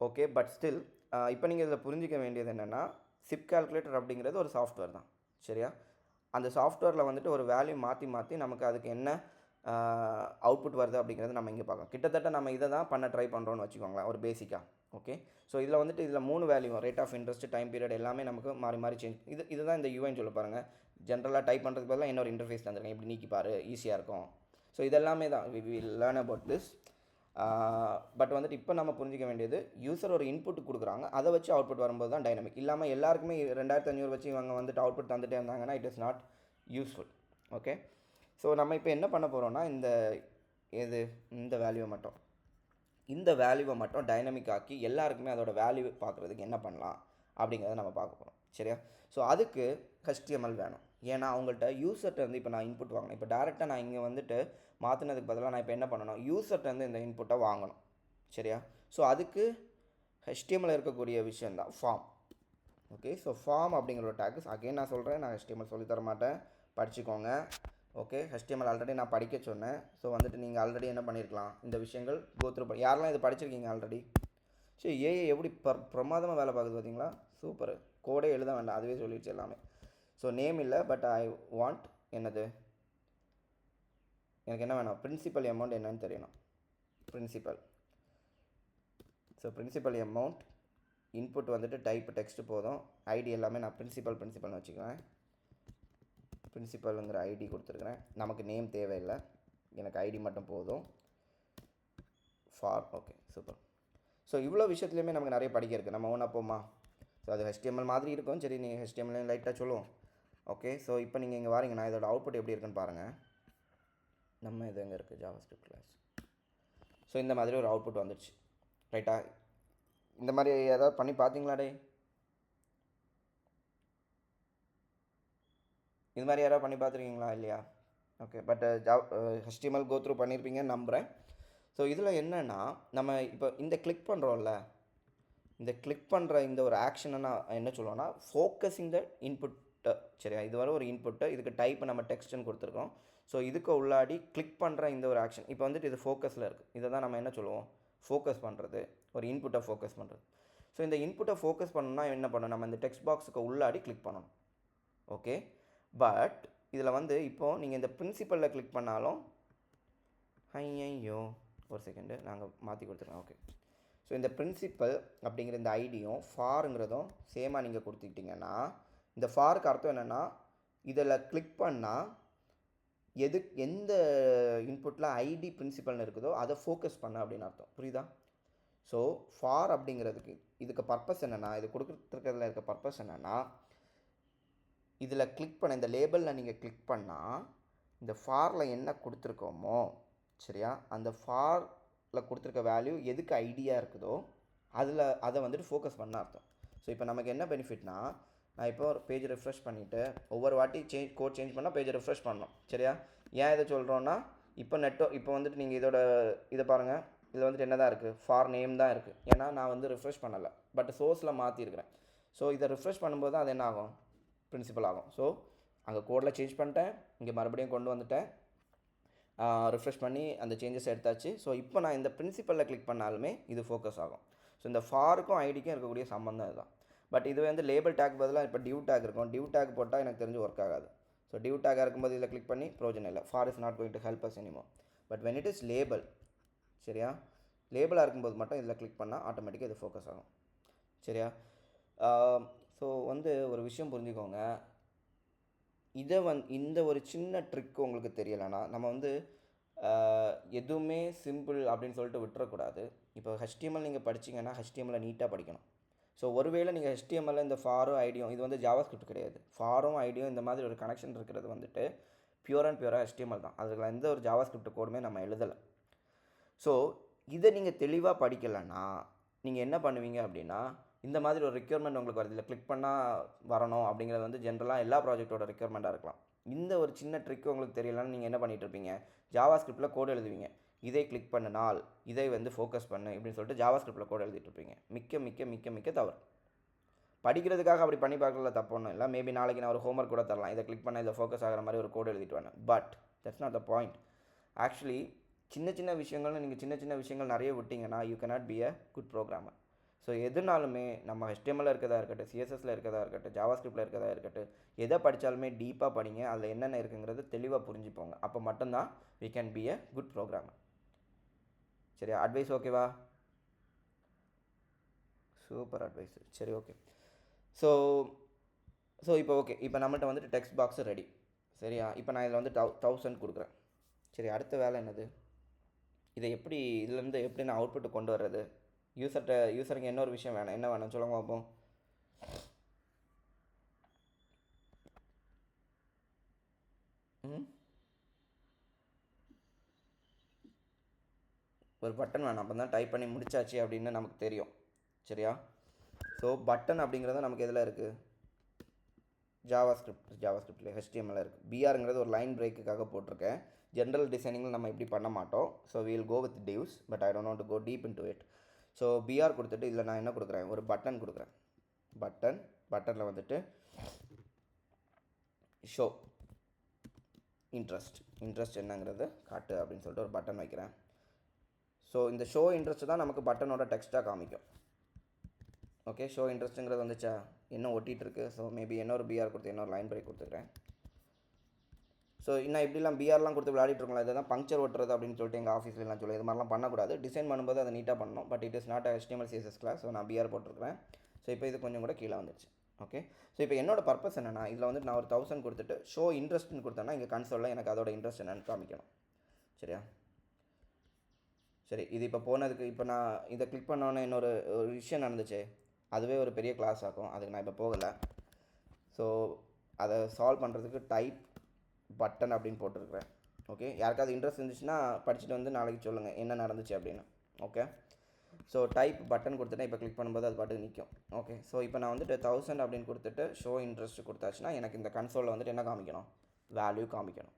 ஓகே, பட் ஸ்டில் இப்போ நீங்கள் இதில் புரிஞ்சிக்க வேண்டியது என்னென்னா, சிப் கால்குலேட்டர் அப்படிங்கிறது ஒரு சாஃப்ட்வேர் தான், சரியா? அந்த சாஃப்ட்வேரில் வந்துட்டு ஒரு வேல்யூ மாற்றி நமக்கு அதுக்கு என்ன அவுட்புட் வருது அப்படிங்கிறது நம்ம இங்கே பார்க்கலாம். கிட்டத்தட்ட நம்ம இதை தான் பண்ண ட்ரை பண்ணுறோன்னு வச்சுக்கோங்களேன், ஒரு பேசிக்காக. ஓகே, ஸோ இதில் வந்துட்டு இதில் 3 value, rate of interest, time period எல்லாமே நமக்கு மாறி சேஞ்ச். இதுதான் இந்த யூஐன்னு சொல்ல பாருங்கள். ஜென்ரலாக டைப் பண்ணுறதுக்கு பதிலாக இன்னொரு இன்டர்ஃபேஸ் தந்துருக்கேன், இப்படி நீக்கிப்பார், ஈஸியாக இருக்கும். ஸோ இதெல்லாமே தான் we will learn about this. But வந்துட்டு இப்போ நம்ம புரிஞ்சிக்க வேண்டியது, யூசர் ஒரு இன்புட் கொடுக்குறாங்க, அதை வச்சு அவுட்புட் வரும்போது தான் டைனமிக். இல்லாமல் எல்லாருக்குமே 2500 வச்சு இவங்க வந்துட்டு அவுட்புட் தந்துட்டே இருந்தாங்கன்னா it is not useful. Okay, so நம்ம இப்போ என்ன பண்ண போகிறோம்னா, இந்த வேல்யூவை மட்டும் டைனமிக் ஆக்கி எல்லாருக்குமே அதோட வேல்யூ பார்க்குறதுக்கு என்ன பண்ணலாம் அப்படிங்கிறத நம்ம பார்க்க போகிறோம், சரியா? ஸோ அதுக்கு HTML வேணும். ஏன்னா அவங்கள்ட்ட யூசர்கிட்ட வந்து இப்போ நான் இன்புட் வாங்கணும். இப்போ டேரெக்டாக நான் இங்கே வந்துட்டு மாற்றினதுக்கு பதிலாக நான் இப்போ என்ன பண்ணணும், யூசர்கிட்ட வந்து இந்த இன்புட்டை வாங்கணும், சரியா? ஸோ அதுக்கு HTML இருக்கக்கூடிய விஷயம் தான் ஃபார்ம். ஓகே, ஸோ ஃபார்ம் அப்படிங்கிற ஒரு டேக். அகைன் நான் சொல்கிறேன், நான் HTML சொல்லித்தர மாட்டேன், படிச்சுக்கோங்க. ஓகே, HTML ஆல்ரெடி நான் படிக்க சொன்னேன். ஸோ வந்துட்டு நீங்கள் ஆல்ரெடி என்ன பண்ணியிருக்கலாம், இந்த விஷயங்கள் கோத்ரூ யாரெல்லாம் இது படிச்சிருக்கீங்க ஆல்ரெடி? சரி, ஏஐ எப்படி பிரமாதமாக வேலை பார்க்குது பார்த்தீங்களா? சூப்பர். கோடே எழுத வேண்டாம், அதுவே சொல்லிடுச்சு எல்லாமே. ஸோ நேம் இல்லை, பட் ஐ வாண்ட் என்னது, எனக்கு என்ன வேணும், பிரின்சிபல் அமௌண்ட் என்னன்னு தெரியணும். Principal. So principal amount input வந்துட்டு டைப் டெக்ஸ்ட் போதும். ஐடி எல்லாமே நான் பிரின்சிபல்னு வச்சுக்குவேன். பிரின்சிபலுங்கிற ஐடி கொடுத்துருக்குறேன். நமக்கு நேம் தேவையில்லை, எனக்கு ஐடி மட்டும் போதும். Okay, super. ஸோ இவ்வளோ விஷயத்துலையுமே நமக்கு நிறைய படிக்க இருக்குது. நம்ம ஒன்றா போமா? ஸோ அது HTML மாதிரி இருக்கும். சரி, நீங்கள் HTML லைட்டாக சொல்லுவோம். ஓகே, ஸோ இப்போ நீங்கள் இங்கே வாரீங்க, நான் இதோட அவுட்புட் எப்படி இருக்குன்னு பாருங்கள். நம்ம இது எங்கே இருக்குது, ஜாவாஸ்கிரிப்ட் கிளாஸ். ஸோ இந்த மாதிரி ஒரு அவுட்புட் வந்துடுச்சு, ரைட்டா? இந்த மாதிரி ஏதாவது பண்ணி பார்த்தீங்களாடே? இது மாதிரி யாராவது பண்ணி பார்த்துருக்கீங்களா? இல்லையா? ஓகே, பட் HTML கோத்ரூ பண்ணியிருப்பீங்கன்னு நம்புகிறேன். ஸோ இதில் என்னென்னா, நம்ம இப்போ இந்த கிளிக் பண்ணுறோம்ல, இந்த கிளிக் பண்ணுற இந்த ஒரு ஆக்ஷனை நான் என்ன சொல்லுவேன்னா, ஃபோக்கஸிங் த இன்புட்டு, சரியா? இது வரை ஒரு இன்புட்டு, இதுக்கு டைப் நம்ம டெக்ஸ்ட்டுன்னு கொடுத்துருக்கோம். ஸோ இதுக்கு உள்ளாடி கிளிக் பண்ணுற இந்த ஒரு ஆக்ஷன் இப்போ வந்துட்டு இது ஃபோக்கஸில் இருக்குது. இதை தான் நம்ம என்ன சொல்லுவோம், ஃபோக்கஸ் பண்ணுறது, ஒரு இன்புட்டை ஃபோக்கஸ் பண்ணுறது. ஸோ இந்த இன்புட்டை ஃபோக்கஸ் பண்ணணும்னா என்ன பண்ணணும், நம்ம இந்த டெக்ஸ்ட் பாக்ஸுக்கு உள்ளாடி கிளிக் பண்ணணும். ஓகே, பட் இதில் வந்து இப்போது நீங்கள் இந்த பிரின்சிபலில் கிளிக் பண்ணாலும் ஐயோ ஒரு செகண்டு நாங்கள் மாற்றி கொடுத்துருக்கோம். ஓகே, ஸோ இந்த பிரின்சிபல் அப்படிங்கிற இந்த ஐடியும் ஃபாருங்கிறதும் சேமாக நீங்கள் கொடுத்துக்கிட்டிங்கன்னா இந்த ஃபாருக்கு அர்த்தம் என்னென்னா இதில் கிளிக் பண்ணால் எந்த இன்புட்டில் ஐடி பிரின்சிபல்னு இருக்குதோ அதை ஃபோக்கஸ் பண்ண அப்படின்னு அர்த்தம். புரியுதா? ஸோ ஃபார் அப்படிங்கிறதுக்கு இதுக்கு பர்பஸ் என்னென்னா, இது கொடுக்குறதுல இருக்க பர்பஸ் என்னென்னா, இதில் கிளிக் பண்ண இந்த லேபிளில் நீங்கள் கிளிக் பண்ணால் இந்த ஃபாரில் என்ன கொடுத்துருக்கோமோ சரியா, அந்த ஃபாரில் கொடுத்துருக்க வேல்யூ எதுக்கு ஐடியாக இருக்குதோ அதை வந்துட்டு ஃபோக்கஸ் பண்ண அர்த்தம். ஸோ இப்போ நமக்கு என்ன பெனிஃபிட்னா, நான் இப்போ ஒரு பேஜ் ரெஃப்ரெஷ் பண்ணிவிட்டு ஒவ்வொரு வாட்டி கோட் சேஞ்ச் பண்ணால் பேஜை ரெஃப்ரெஷ் பண்ணணும் சரியா. ஏன் இதை சொல்கிறோன்னா, இப்போ வந்துட்டு நீங்கள் இதை பாருங்கள், இதில் வந்துட்டு என்ன தான் இருக்குது, ஃபார் நேம் தான் இருக்குது. ஏன்னா நான் வந்து ரெஃப்ரெஷ் பண்ணலை, பட் சோர்ஸில் மாற்றிருக்கிறேன். ஸோ இதை ரெஃப்ரெஷ் பண்ணும்போது தான் அது என்ன ஆகும், பிரின்சிபல் ஆகும். ஸோ அங்கே கோடில் சேஞ்ச் பண்ணிட்டேன், இங்கே மறுபடியும் கொண்டு வந்துட்டேன், ரெஃப்ரெஷ் பண்ணி அந்த சேஞ்சஸ் எடுத்தாச்சு. ஸோ இப்போ நான் இந்த பிரின்சிபலில் கிளிக் பண்ணாலுமே இது ஃபோக்கஸ் ஆகும். ஸோ இந்த ஃபாருக்கும் ஐடிக்கும் இருக்கக்கூடிய சம்மந்தம் இதுதான். பட் இது வந்து லேபிள் டேக் பதிலாக இப்போ டிவ் டேக் இருக்கும். டிவ் டேக் போட்டால் எனக்கு தெரிஞ்சு ஒர்க் ஆகாது. ஸோ டிவ் டேக்காக இருக்கும்போது இதில் கிளிக் பண்ணி ப்ரோஜனம் இல்லை. For is not going to help us anymore. But when it is label சரியா, லேபிளாக இருக்கும்போது மட்டும் இதில் கிளிக் பண்ணால் ஆட்டோமேட்டிக்காக இது ஃபோக்கஸ் ஆகும் சரியா. ஸோ வந்து ஒரு விஷயம் புரிஞ்சுக்கோங்க, இந்த ஒரு சின்ன ட்ரிக் உங்களுக்கு தெரியலைன்னா நம்ம வந்து எதுவுமே சிம்பிள் அப்படின்னு சொல்லிட்டு விட்டுறக்கூடாது. இப்போ HTML நீங்கள் படிச்சிங்கன்னா HTML நீட்டாக படிக்கணும். ஸோ ஒருவேளை நீங்கள் HTML இந்த ஃபாரும் ஐடியும், இது வந்து JavaScript கிடையாது, ஃபாரும் ஐடியும் இந்த மாதிரி ஒரு கனெக்ஷன் இருக்கிறது வந்துட்டு பியூராக HTML தான். அதில் எந்த ஒரு JavaScript கோடுமே நம்ம எழுதலை. ஸோ இதை நீங்கள் தெளிவாக படிக்கலைன்னா நீங்கள் என்ன பண்ணுவீங்க அப்படின்னா, இந்த மாதிரி ஒரு ரெக்யர்மெண்ட் உங்களுக்கு வருது, இல்லை கிளிக் பண்ணால் வரணும் அப்படிங்கிறது வந்து ஜென்ரலாக எல்லா ப்ராஜெக்டோட ரெக்யர்மெண்ட்டாக இருக்கலாம். இந்த ஒரு சின்ன ட்ரிக் உங்களுக்கு தெரியலன்னு நீங்கள் என்ன பண்ணிகிட்டு இருப்பீங்க, JavaScriptல கோடு எழுதுவீங்க, இதை கிளிக் பண்ணினால் இதை வந்து ஃபோக்கஸ் பண்ணு இப்படின்னு சொல்லிட்டு JavaScriptல கோடு எழுதிட்டு இருப்பீங்க. மிக்க தவறு. படிக்கிறதுக்காக அப்படி பண்ணி பார்க்கல, தப்பு ஒன்றும் இல்லை. மேபி நாளைக்கு நான் ஒரு ஹோம்ஒர்க் கூட தரலாம், இதை கிளிக் பண்ண இதை ஃபோக்கஸ் ஆகிற மாதிரி ஒரு கோடு எழுதிட்டு வேணும். But that's not the point. Actually சின்ன விஷயங்கள்னு நீங்கள் சின்ன விஷயங்கள் நிறைய விட்டிங்கன்னா you cannot be a good programmer. So எதுனாலுமே நம்ம HTML இருக்கிறதா இருக்கட்டும், CSSல இருக்கிறதா இருக்கட்டும், JavaScriptல இருக்கிறதா இருக்கட்டும், எதை படித்தாலுமே டீப்பாக படிங்க, அதில் என்னென்ன இருக்குங்கிறது தெளிவாக புரிஞ்சுப்போங்க. அப்போ மட்டும்தான் we can be a good programmer சரியா. அட்வைஸ் ஓகேவா? Super advice. சரி ஓகே. ஸோ இப்போ ஓகே, இப்போ நம்மள்ட்ட வந்துட்டு டெக்ஸ்ட் பாக்ஸு ரெடி சரியா. இப்போ நான் இதில் வந்து 1000 கொடுக்குறேன் சரி. அடுத்த வேலை என்னது, இதை இதுலேருந்து எப்படி நான் அவுட்புட்டு கொண்டு வர்றது, யூசருக்கு என்ன ஒரு விஷயம் வேணும், என்ன வேணும் சொல்லுங்க பார்ப்போம். ஒரு பட்டன் வேணும், அப்போ தான் டைப் பண்ணி முடிச்சாச்சு அப்படின்னு நமக்கு தெரியும் சரியா. ஸோ பட்டன் அப்படிங்கிறது நமக்கு எதில் இருக்குது, ஜாவாஸ்கிரிப்டில் HTML இருக்குது. பிஆருங்கிறது ஒரு லைன் பிரேக்குக்காக போட்டிருக்கேன். ஜென்ரல் டிசைனிங்கில் நம்ம இப்படி பண்ண மாட்டோம். So we'll go with divs, but I don't want to go deep into it. So PR கொடுத்துட்டு இதில் நான் என்ன கொடுக்குறேன், ஒரு பட்டன் கொடுக்குறேன். பட்டனில் வந்துட்டு ஷோ இன்ட்ரெஸ்ட் என்னங்கிறது காட்டு அப்படின்னு சொல்லிட்டு ஒரு பட்டன் வைக்கிறேன். ஸோ இந்த ஷோ இன்ட்ரெஸ்ட் தான் நமக்கு பட்டனோட டெக்ஸ்ட்டாக காமிக்கும். ஓகே, ஷோ இன்ட்ரெஸ்ட்டுங்கிறது வந்துச்சா, இன்னும் ஒட்டிகிட்டு இருக்குது. ஸோ மேபி இன்னொரு பிஆர் கொடுத்து இன்னொரு லைன் பிரேக் கொடுத்துக்கிறேன். ஸோ இன்னும் இப்படிலாம் பிஆர்லாம் கொடுத்து விளையாடிட்டு இருக்கலாம். இதை தான் பங்க்சர் ஓட்டுறது அப்படின்னு சொல்லிட்டு எங்கள் ஆஃபீஸ்லாம் சொல்லி இது மாதிரிலாம் பண்ணக்கூடாது. டிசைன் பண்ணும்போது அதை நீட்டாக பண்ணணும். But it is not HTML CSS class. So நான் பிஆர் போட்டிருக்கிறேன். ஸோ இப்போ இது கொஞ்சம் கூட கீழே வந்துடுச்சு. ஓகே, ஸோ இப்போ என்னோட பர்பஸ் என்னென்னா, இதில் வந்துட்டு நான் ஒரு 1000 கொடுத்துட்டு ஷோ இன்ட்ரெஸ்ட்னு கொடுத்தேன்னா இங்கே கன்சோலில் எனக்கு அதோட இன்ட்ரெஸ்ட் என்னென்னு காமிக்கணும் சரியா. சரி, இது இப்போ போனதுக்கு இப்போ நான் இதை கிளிக் பண்ணோன்னே இன்னொரு விஷயம் நடந்துச்சு, அதுவே ஒரு பெரிய கிளாஸ் ஆகும். அதுக்கு நான் இப்போ போகலை. ஸோ அதை சால்வ் பண்ணுறதுக்கு டைப் பட்டன் அப்படின்னு போட்டிருக்கிறேன். ஓகே, யாருக்காவது இன்ட்ரெஸ்ட் இருந்துச்சுன்னா படிச்சுட்டு வந்து நாளைக்கு சொல்லுங்கள் என்ன நடந்துச்சு அப்படின்னு. ஓகே, ஸோ டைப் பட்டன் கொடுத்துட்டேன். இப்போ கிளிக் பண்ணும்போது அது பாட்டுக்கு நிற்கும். ஓகே, ஸோ இப்போ நான் வந்துட்டு 1000 அப்படின்னு கொடுத்துட்டு ஷோ இன்ட்ரெஸ்ட் கொடுத்தாச்சுன்னா எனக்கு இந்த கன்சோலில் வந்துட்டு என்ன காமிக்கணும், வேல்யூ காமிக்கணும்.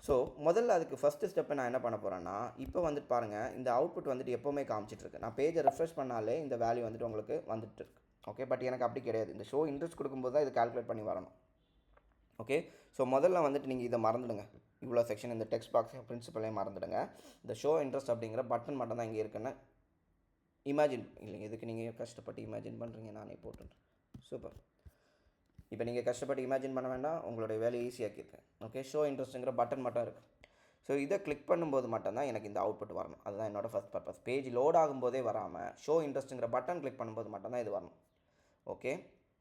ஸோ முதல்ல அதுக்கு ஃபஸ்ட்டு ஸ்டெப்பை நான் என்ன பண்ண போகிறேன்னா, இப்போ வந்துட்டு பாருங்கள், இந்த அவுட்புட் வந்துட்டு எப்போவுமே காமிச்சிட்ருக்கு. நான் பேஜை ரெஃப்ரெஷ் பண்ணாலே இந்த வேல்யூ வந்துட்டு உங்களுக்கு வந்துட்டு இருக்கு. ஓகே, பட் எனக்கு அப்படி கிடையாது. இந்த ஷோ இன்ட்ரெஸ்ட் கொடுக்கும்போது தான் இது கால்குலேட் பண்ணி வரணும். ஓகே. ஸோ முதல்ல வந்துட்டு நீங்கள் இதை மறந்துடுங்க. இவ்வளோ செக்ஷன் இந்த டெக்ஸ்ட் பாக்ஸ் பிரின்சிபலையும் மறந்துடுங்க. இந்த ஷோ இன்ட்ரெஸ்ட் அப்படிங்கிற பட்டன் மட்டும் தான் இங்கே இருக்குன்னு இமேஜின் இல்லைங்க. இதுக்கு நீங்கள் கஷ்டப்பட்டு இமேஜின் பண்ணுறீங்க, நானே போட்டுறேன். சூப்பர். இப்போ நீங்கள் கஷ்டப்பட்டு இமேஜின் பண்ண வேண்டாம், உங்களுடைய வேலையை ஈஸியாக்கியிருக்கேன். ஓகே. ஷோ இன்ட்ரெஸ்ட்டுங்கிற பட்டன் மட்டும் இருக்குது. ஸோ இதை கிளிக் பண்ணும்போது மட்டும்தான் எனக்கு இந்த அவுட்புட் வரணும். அதுதான் என்னோட ஃபஸ்ட் பர்பஸ். பேஜ் லோட் ஆகும்போதே வராமல் ஷோ இன்ட்ரெஸ்ட்டுங்கிற பட்டன் கிளிக் பண்ணும்போது மட்டும்தான் இது வரணும். ஓகே.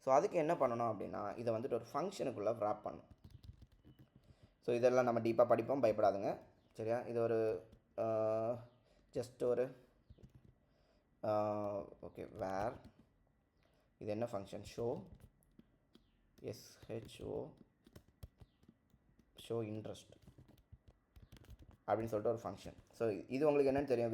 ஸோ அதுக்கு என்ன பண்ணணும் அப்படின்னா, இதை வந்துட்டு ஒரு ஃபங்க்ஷனுக்குள்ளே wrap பண்ணணும். ஸோ இதெல்லாம் நம்ம டீப்பாக படிப்போம், பயப்படாதுங்க. சரியா? இது ஒரு ஜஸ்ட் ஒரு ஓகே. வேர் இது என்ன ஃபங்க்ஷன்? ஷோ ஷோ இன்ட்ரெஸ்ட் அப்படின்னு சொல்லிட்டு ஒரு ஃபங்க்ஷன். ஸோ இது உங்களுக்கு என்னென்னு தெரியும்,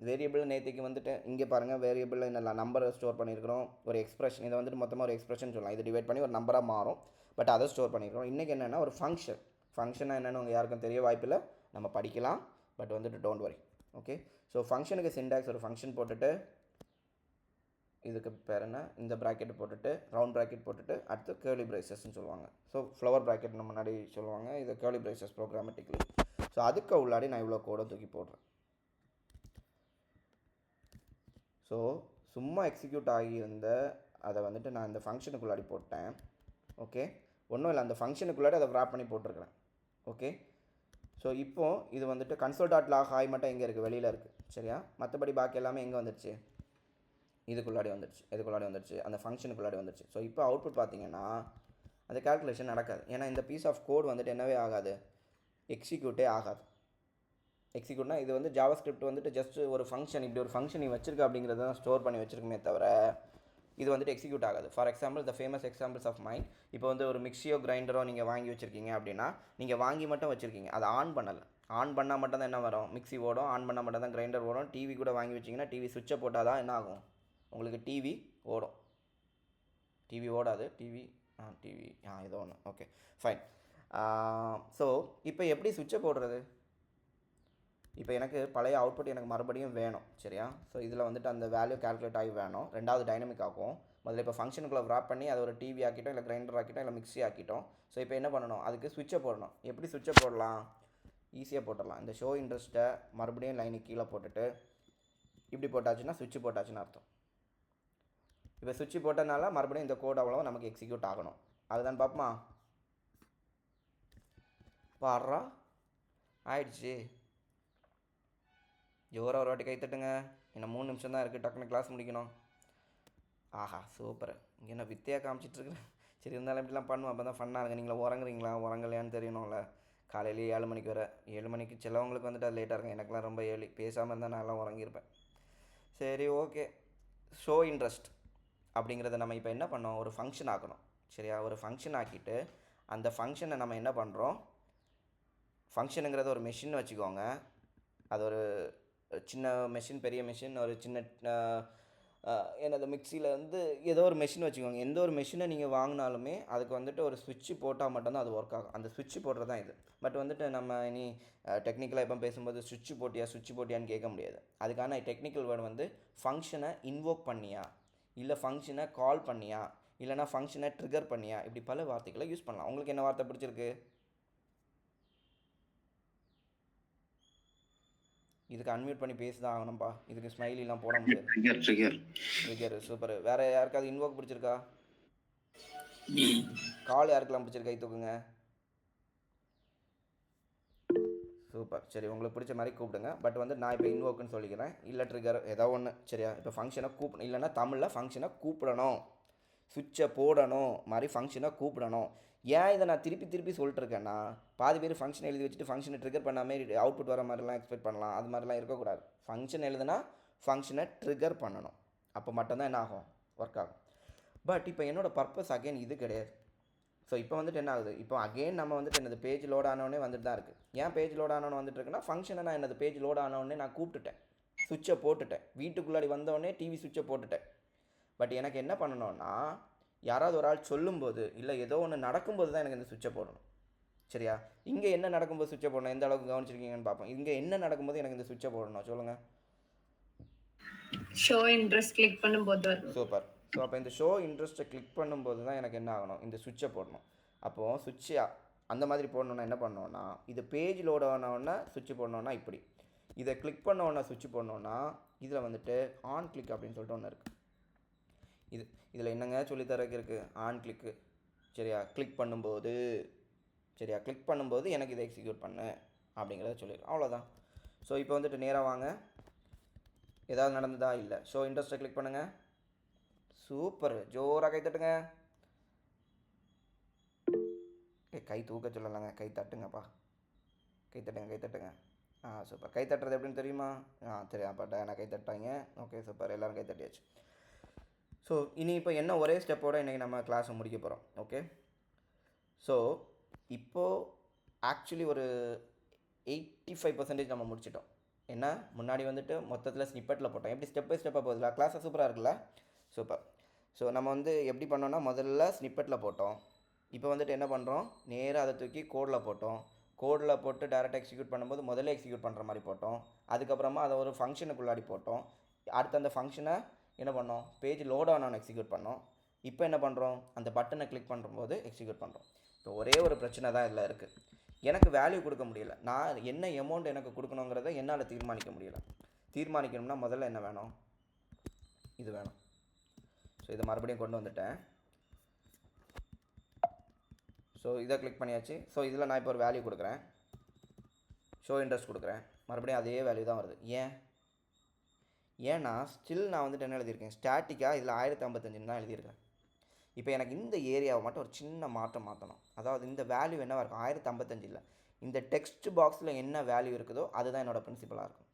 வேரியபிள் நேற்றுக்கு வந்துட்டு இங்கே பாருங்கள், வேரியபிளில் என்ன நம்பரை ஸ்டோர் பண்ணியிருக்கிறோம், ஒரு எக்ஸ்பிரஷன். இதை வந்துட்டு மொத்தமாக ஒரு எக்ஸ்பிரஷன் சொல்லலாம். இதை டிவைட் பண்ணி ஒரு நம்பராக மாறும், பட் அதை ஸ்டோர் பண்ணியிருக்கிறோம். இன்றைக்கி என்னென்னா ஒரு ஃபங்க்ஷனாக என்னென்னு உங்கள் யாருக்கும் தெரிய வாய்ப்பில்லை, நம்ம படிக்கலாம், பட் வந்துட்டு டோன்ட் வரி. ஓகே. ஸோ ஃபங்க்ஷனுக்கு சின்டாக்ஸ் ஒரு ஃபங்க்ஷன் போட்டுட்டு, இதுக்கு பேர் என்ன, இந்த ப்ராக்கெட் போட்டுட்டு ரவுண்ட் ப்ராக்கெட் போட்டுட்டு அடுத்து கேர்லி ப்ரைசஸ்ன்னு சொல்லுவாங்க. ஸோ ஃப்ளவர் ப்ராக்கெட்னு முன்னாடி சொல்லுவாங்க, இது கேர்லி ப்ரைசஸ் ப்ரோக்ராமேட்டிக்கலி. ஸோ அதுக்கு உள்ளாடி நான் இவ்வளோ கோடை தூக்கி போடுறேன். ஸோ சும்மா எக்ஸிக்யூட் ஆகியிருந்த அதை வந்துட்டு நான் இந்த ஃபங்க்ஷனுக்குள்ளாடி போட்டேன். ஓகே. ஒன்றும் இல்லை, அந்த ஃபங்க்ஷனுக்குள்ளாடி அதை wrap பண்ணி போட்டிருக்கிறேன். ஓகே. ஸோ இப்போது இது வந்துட்டு console.log ஹாய் மட்டும் எங்கே இருக்குது, வெளியில் இருக்குது. சரியா? மற்றபடி பாக்கி எல்லாமே எங்கே வந்துடுச்சு, இதுக்குள்ளாடி வந்துடுச்சு, அந்த ஃபங்க்ஷனுக்குள்ளாடி வந்துடுச்சு. ஸோ இப்போ அவுட்புட் பார்த்தீங்கன்னா அந்த கால்குலேஷன் நடக்காது. ஏன்னா இந்த பீஸ் ஆஃப் கோட் வந்துட்டு என்னவே ஆகாது, எக்ஸிக்யூட்டே ஆகாது. எக்ஸிக்யூட்னா இது வந்து ஜாவாஸ்கிரிப்ட் வந்துட்டு ஜஸ்ட் ஒரு ஃபங்க்ஷன், இப்படி ஒரு ஃபங்க்ஷன் நீ வச்சிருக்க அப்படிங்கிறத தான் ஸ்டோர் பண்ணி வச்சிருக்குமே தவிர இது வந்துட்டு எக்ஸிக்யூட் ஆகாது. For example the famous examples of mind, இப்போ வந்து ஒரு மிக்சியோ கிரைண்டரோ நீங்கள் வாங்கி வச்சுருக்கீங்க அப்படின்னா, நீங்கள் வாங்கி மட்டும் வச்சுருக்கீங்க, அதை ஆன் பண்ணலை. ஆன் பண்ணால் மட்டும் தான் என்ன வரும், மிக்ஸி ஓடும். ஆன் பண்ணால் மட்டும் தான் கிரைண்டர் ஓடும். டிவி கூட வாங்கி வச்சிங்கன்னா டிவி சுவிட்சை போட்டால் தான் என்ன ஆகும், உங்களுக்கு டிவி ஓடும். டிவி ஓடாது, டிவி ஏதோ ஒன்று. Okay fine. ஸோ இப்போ எப்படி சுவிட்சை போடுறது, இப்போ எனக்கு பழைய அவுட்புட் எனக்கு மறுபடியும் வேணும். சரியா? ஸோ இதில் வந்துட்டு அந்த வேல்யூ கால்குலேட் ஆகி வேணும். ரெண்டாவது டைனமிக் ஆகும். முதல்ல இப்போ ஃபங்க்ஷனுக்குள்ளே wrap பண்ணி அதை ஒரு டிவி ஆக்கிட்டோம், இல்லை கிரைண்டர் ஆக்கிட்டோம், இல்லை மிக்ஸி ஆக்கிட்டோம். ஸோ இப்போ என்ன பண்ணணும், அதுக்கு சுவிட்சை போடணும். எப்படி சுவிட்சை போடலாம், ஈஸியாக போட்டுடலாம். இந்த ஷோ இன்ட்ரெஸ்ட்டை மறுபடியும் லைனுக்கு கீழே போட்டுட்டு இப்படி போட்டாச்சுன்னா சுவிட்ச் போட்டாச்சுன்னு அர்த்தம். இப்போ சுவிட்ச் போட்டனால மறுபடியும் இந்த கோட் அவ்வளோ நமக்கு எக்ஸிக்யூட் ஆகணும். அதுதான் பார்ப்போமா, பாடுறா ஆயிடுச்சு. ஜோராக ஒரு வாட்டி கை தட்டுங்க. இன்னும் 3 நிமிஷம் தான் இருக்குது, டக்குன்னு கிளாஸ் முடிக்கணும். ஆஹா சூப்பர். இங்கே என்ன வித்தையாக காமிச்சிட்ருக்குறேன். சரி இருந்தாலும் இப்படிலாம் பண்ணுவோம், அப்போ தான் ஃபன்னாக இருக்குது. நீங்களா உறங்கலையான்னு தெரியணும்ல. காலையிலேயே 7 மணிக்கு வர, 7 மணிக்கு சிலவங்களுக்கு வந்துட்டு அது லேட்டாக இருக்கும். எனக்குலாம் ரொம்ப ஏர்லி. பேசாமல் இருந்தால் நான் எல்லாம் உறங்கியிருப்பேன். சரி ஓகே. ஷோ இன்ட்ரெஸ்ட் அப்படிங்கிறத நம்ம இப்போ என்ன பண்ணோம், ஒரு ஃபங்க்ஷன் ஆக்கணும். சரியா? ஒரு ஃபங்க்ஷன் ஆக்கிட்டு அந்த ஃபங்க்ஷனை நம்ம என்ன பண்ணுறோம், ஃபங்க்ஷனுங்கிறத ஒரு மெஷின் வச்சுக்கோங்க. அது ஒரு சின்ன மெஷின், பெரிய மெஷின், ஒரு சின்ன என்னது மிக்சியில் வந்து ஏதோ ஒரு மெஷின் வச்சுக்கோங்க. எந்த ஒரு மெஷினை நீங்கள் வாங்கினாலுமே அதுக்கு வந்துட்டு ஒரு சுவிட்சு போட்டால் மட்டும்தான் அது ஒர்க் ஆகும். அந்த சுவிட்சு போடுறது தான் இது. பட் வந்துட்டு நம்ம இனி டெக்னிக்கலாக எப்போ பேசும்போது சுவிட்சு போட்டியான்னு கேட்க முடியாது. அதுக்கான டெக்னிக்கல் வேர்டு வந்து ஃபங்க்ஷனை இன்வோக் பண்ணியா, இல்லை ஃபங்க்ஷனை கால் பண்ணியா, இல்லைனா ஃபங்க்ஷனை ட்ரிகர் பண்ணியா, இப்படி பல வார்த்தைகளை யூஸ் பண்ணலாம். உங்களுக்கு என்ன வார்த்தை பிடிச்சிருக்கு, இதுக்கு அன்மியூட் பண்ணி பேசி தான் ஆகணும்ப்பா. இதுக்கு ஸ்மைலிலாம் போட முடியாது. Trigger super. வேறு யாருக்காவது இன்வோக் பிடிச்சிருக்கா, கால் யாருக்கெல்லாம் பிடிச்சிருக்கா, தூக்குங்க. சூப்பர். சரி உங்களுக்கு பிடிச்ச மாதிரி கூப்பிடுங்க. பட் வந்து நான் இப்போ இன்வோக்குன்னு சொல்லிக்கிறேன், இல்லை ட்ரிகர் ஏதோ ஒன்று. சரியா? இப்போ ஃபங்க்ஷனை கூப்பிடணும், இல்லைனா தமிழில் ஃபங்க்ஷனை கூப்பிடணும், சுவிட்சை போடணும் மாதிரி ஃபங்க்ஷனை கூப்பிடணும். ஏன் இதை நான் திருப்பி சொல்லிட்டு இருக்கேன்னா, பாதி பேர் ஃபங்க்ஷன் எழுதி வச்சுட்டு ஃபங்க்ஷனை ட்ரிகர் பண்ணாமல் அவுட்புட் வர மாதிரிலாம் எக்ஸ்பெக்ட் பண்ணலாம். அது மாதிரிலாம் இருக்கக்கூடாது. ஃபங்க்ஷன் எழுதுனா ஃபங்க்ஷனை ட்ரிகர் பண்ணணும், அப்போ மட்டும்தான் என்ன ஆகும், ஒர்க் ஆகும். பட் இப்போ என்னோடய பர்பஸ் அகெயின் இது கிடையாது. ஸோ இப்போ வந்துட்டு என்ன ஆகுது, இப்போ அகெயின் நம்ம வந்துட்டு என்னது பேஜ் லோட் ஆனோடனே வந்துட்டு தான் இருக்குது. ஏன் பேஜ் லோட் ஆனோன்னு வந்துட்டு இருக்குன்னா, ஃபங்க்ஷனை நான் என்னது பேஜ் லோட் ஆனோடனே நான் கூப்பிட்டுட்டேன், சுவிட்சை போட்டுட்டேன், வீட்டுக்குள்ளாடி வந்தோடனே டிவி சுவிட்சை போட்டுட்டேன். பட் எனக்கு என்ன பண்ணணும்னா, யாராவது ஒரு ஆள் சொல்லும்போது இல்லை ஏதோ ஒன்று நடக்கும்போது தான் எனக்கு இந்த சுவிட்சை போடணும். சரியா? இங்கே என்ன நடக்கும்போது சுவிட்சை போடணும், எந்த அளவுக்கு கவனிச்சிருக்கீங்கன்னு பார்ப்போம். இங்கே என்ன நடக்கும்போது எனக்கு இந்த சுவிட்சை போடணும் சொல்லுங்கள். ஷோ இன்ட்ரெஸ்ட் கிளிக் பண்ணும்போது. சூப்பர். ஸோ அப்போ இந்த ஷோ இன்ட்ரெஸ்ட்டை கிளிக் பண்ணும்போது தான் எனக்கு என்ன ஆகணும், இந்த சுவிட்சை போடணும். அப்போது சுவிட்சு அந்த மாதிரி போடணுன்னா என்ன பண்ணோன்னா, இது பேஜ் லோட் ஆனோடனே சுவிட்ச் போடணுன்னா இப்படி, இதை கிளிக் பண்ணோன்னா சுவிட்ச் போடணுன்னா இதில் வந்துட்டு ஆன் கிளிக் அப்படின்னு சொல்லிட்டு ஒன்று இருக்குது. இதில் என்னங்க சொல்லித்தரக்கு இருக்குது, ஆன் கிளிக்கு. சரியா, கிளிக் பண்ணும்போது எனக்கு இதை எக்ஸிக்யூட் பண்ணு அப்படிங்கிறத சொல்லிடுறோம். அவ்வளோதான். ஸோ இப்போ வந்துட்டு நேராக வாங்க, ஏதாவது நடந்ததா? இல்லை. ஷோ இன்ட்ரெஸ்ட்டை கிளிக் பண்ணுங்கள். சூப்பர், ஜோராக கை தட்டுங்க. கை தூக்க சொல்லலைங்க, கை தட்டுங்கப்பா, கை தட்டுங்க. சூப்பர். கை தட்டுறது எப்படின்னு தெரியுமா? தெரியும். அப்போ நான் கை தட்டாங்க. ஓகே, சூப்பர், எல்லோரும் கை தட்டியாச்சு. ஸோ இனி இப்போ என்ன ஒரே ஸ்டெப்போடு இன்றைக்கி நம்ம கிளாஸை முடிக்க போகிறோம். ஓகே, ஸோ இப்போது ஆக்சுவலி ஒரு 85% நம்ம முடிச்சிட்டோம். என்ன, முன்னாடி வந்துட்டு மொத்தத்தில் ஸ்னிப்பெட்டில் போட்டோம். எப்படி ஸ்டெப் பை ஸ்டெப்பாக போகுதுல, கிளாஸை சூப்பராக இருக்குல்ல? சூப்பர். ஸோ நம்ம வந்து எப்படி பண்ணோன்னா, முதல்ல ஸ்னிப்பெட்டில் போட்டோம். இப்போ வந்துட்டு என்ன பண்ணுறோம், நேராக அதை தூக்கி கோடில் போட்டோம். கோடில் போட்டு டேரெக்டாக எக்ஸிக்யூட் பண்ணும்போது முதல்ல எக்ஸிக்யூட் பண்ணுற மாதிரி போட்டோம். அதுக்கப்புறமா அதை ஒரு ஃபங்க்ஷனுக்குள்ளாடி போட்டோம். அடுத்து அந்த ஃபங்க்ஷனை என்ன பண்ணோம், பேஜ் லோட் ஆனோன்னு எக்ஸிக்யூட் பண்ணோம். இப்போ என்ன பண்ணுறோம், அந்த பட்டனை கிளிக் பண்ணும்போது எக்ஸிக்யூட் பண்ணுறோம். இப்போ ஒரே ஒரு பிரச்சனை தான் இதில் இருக்குது, எனக்கு வேல்யூ கொடுக்க முடியல. நான் என்ன அமௌண்ட் எனக்கு கொடுக்கணுங்கிறத என்னால் தீர்மானிக்க முடியலை. தீர்மானிக்கணும்னா முதல்ல என்ன வேணும், இது வேணும். ஸோ இதை மறுபடியும் கொண்டு வந்துட்டேன். ஸோ இதை கிளிக் பண்ணியாச்சு. ஸோ இதில் நான் இப்போ ஒரு வேல்யூ கொடுக்குறேன், ஷோ இன்ட்ரெஸ்ட் கொடுக்குறேன். மறுபடியும் அதே வேல்யூ தான் வருது. ஏன்னா ஸ்டில் நான் வந்துட்டு என்ன எழுதியிருக்கேன், ஸ்டாட்டிக்காக இதில் 1055 தான் எழுதியிருக்கேன். இப்போ எனக்கு இந்த ஏரியாவை மட்டும் ஒரு சின்ன மாற்றணும். அதாவது இந்த வேல்யூ என்னவாக இருக்கும், 1055 இல்லை, இந்த டெக்ஸ்ட் பாக்ஸில் என்ன வேல்யூ இருக்குதோ அதுதான் என்னோடய பிரின்சிபலாக இருக்கும்.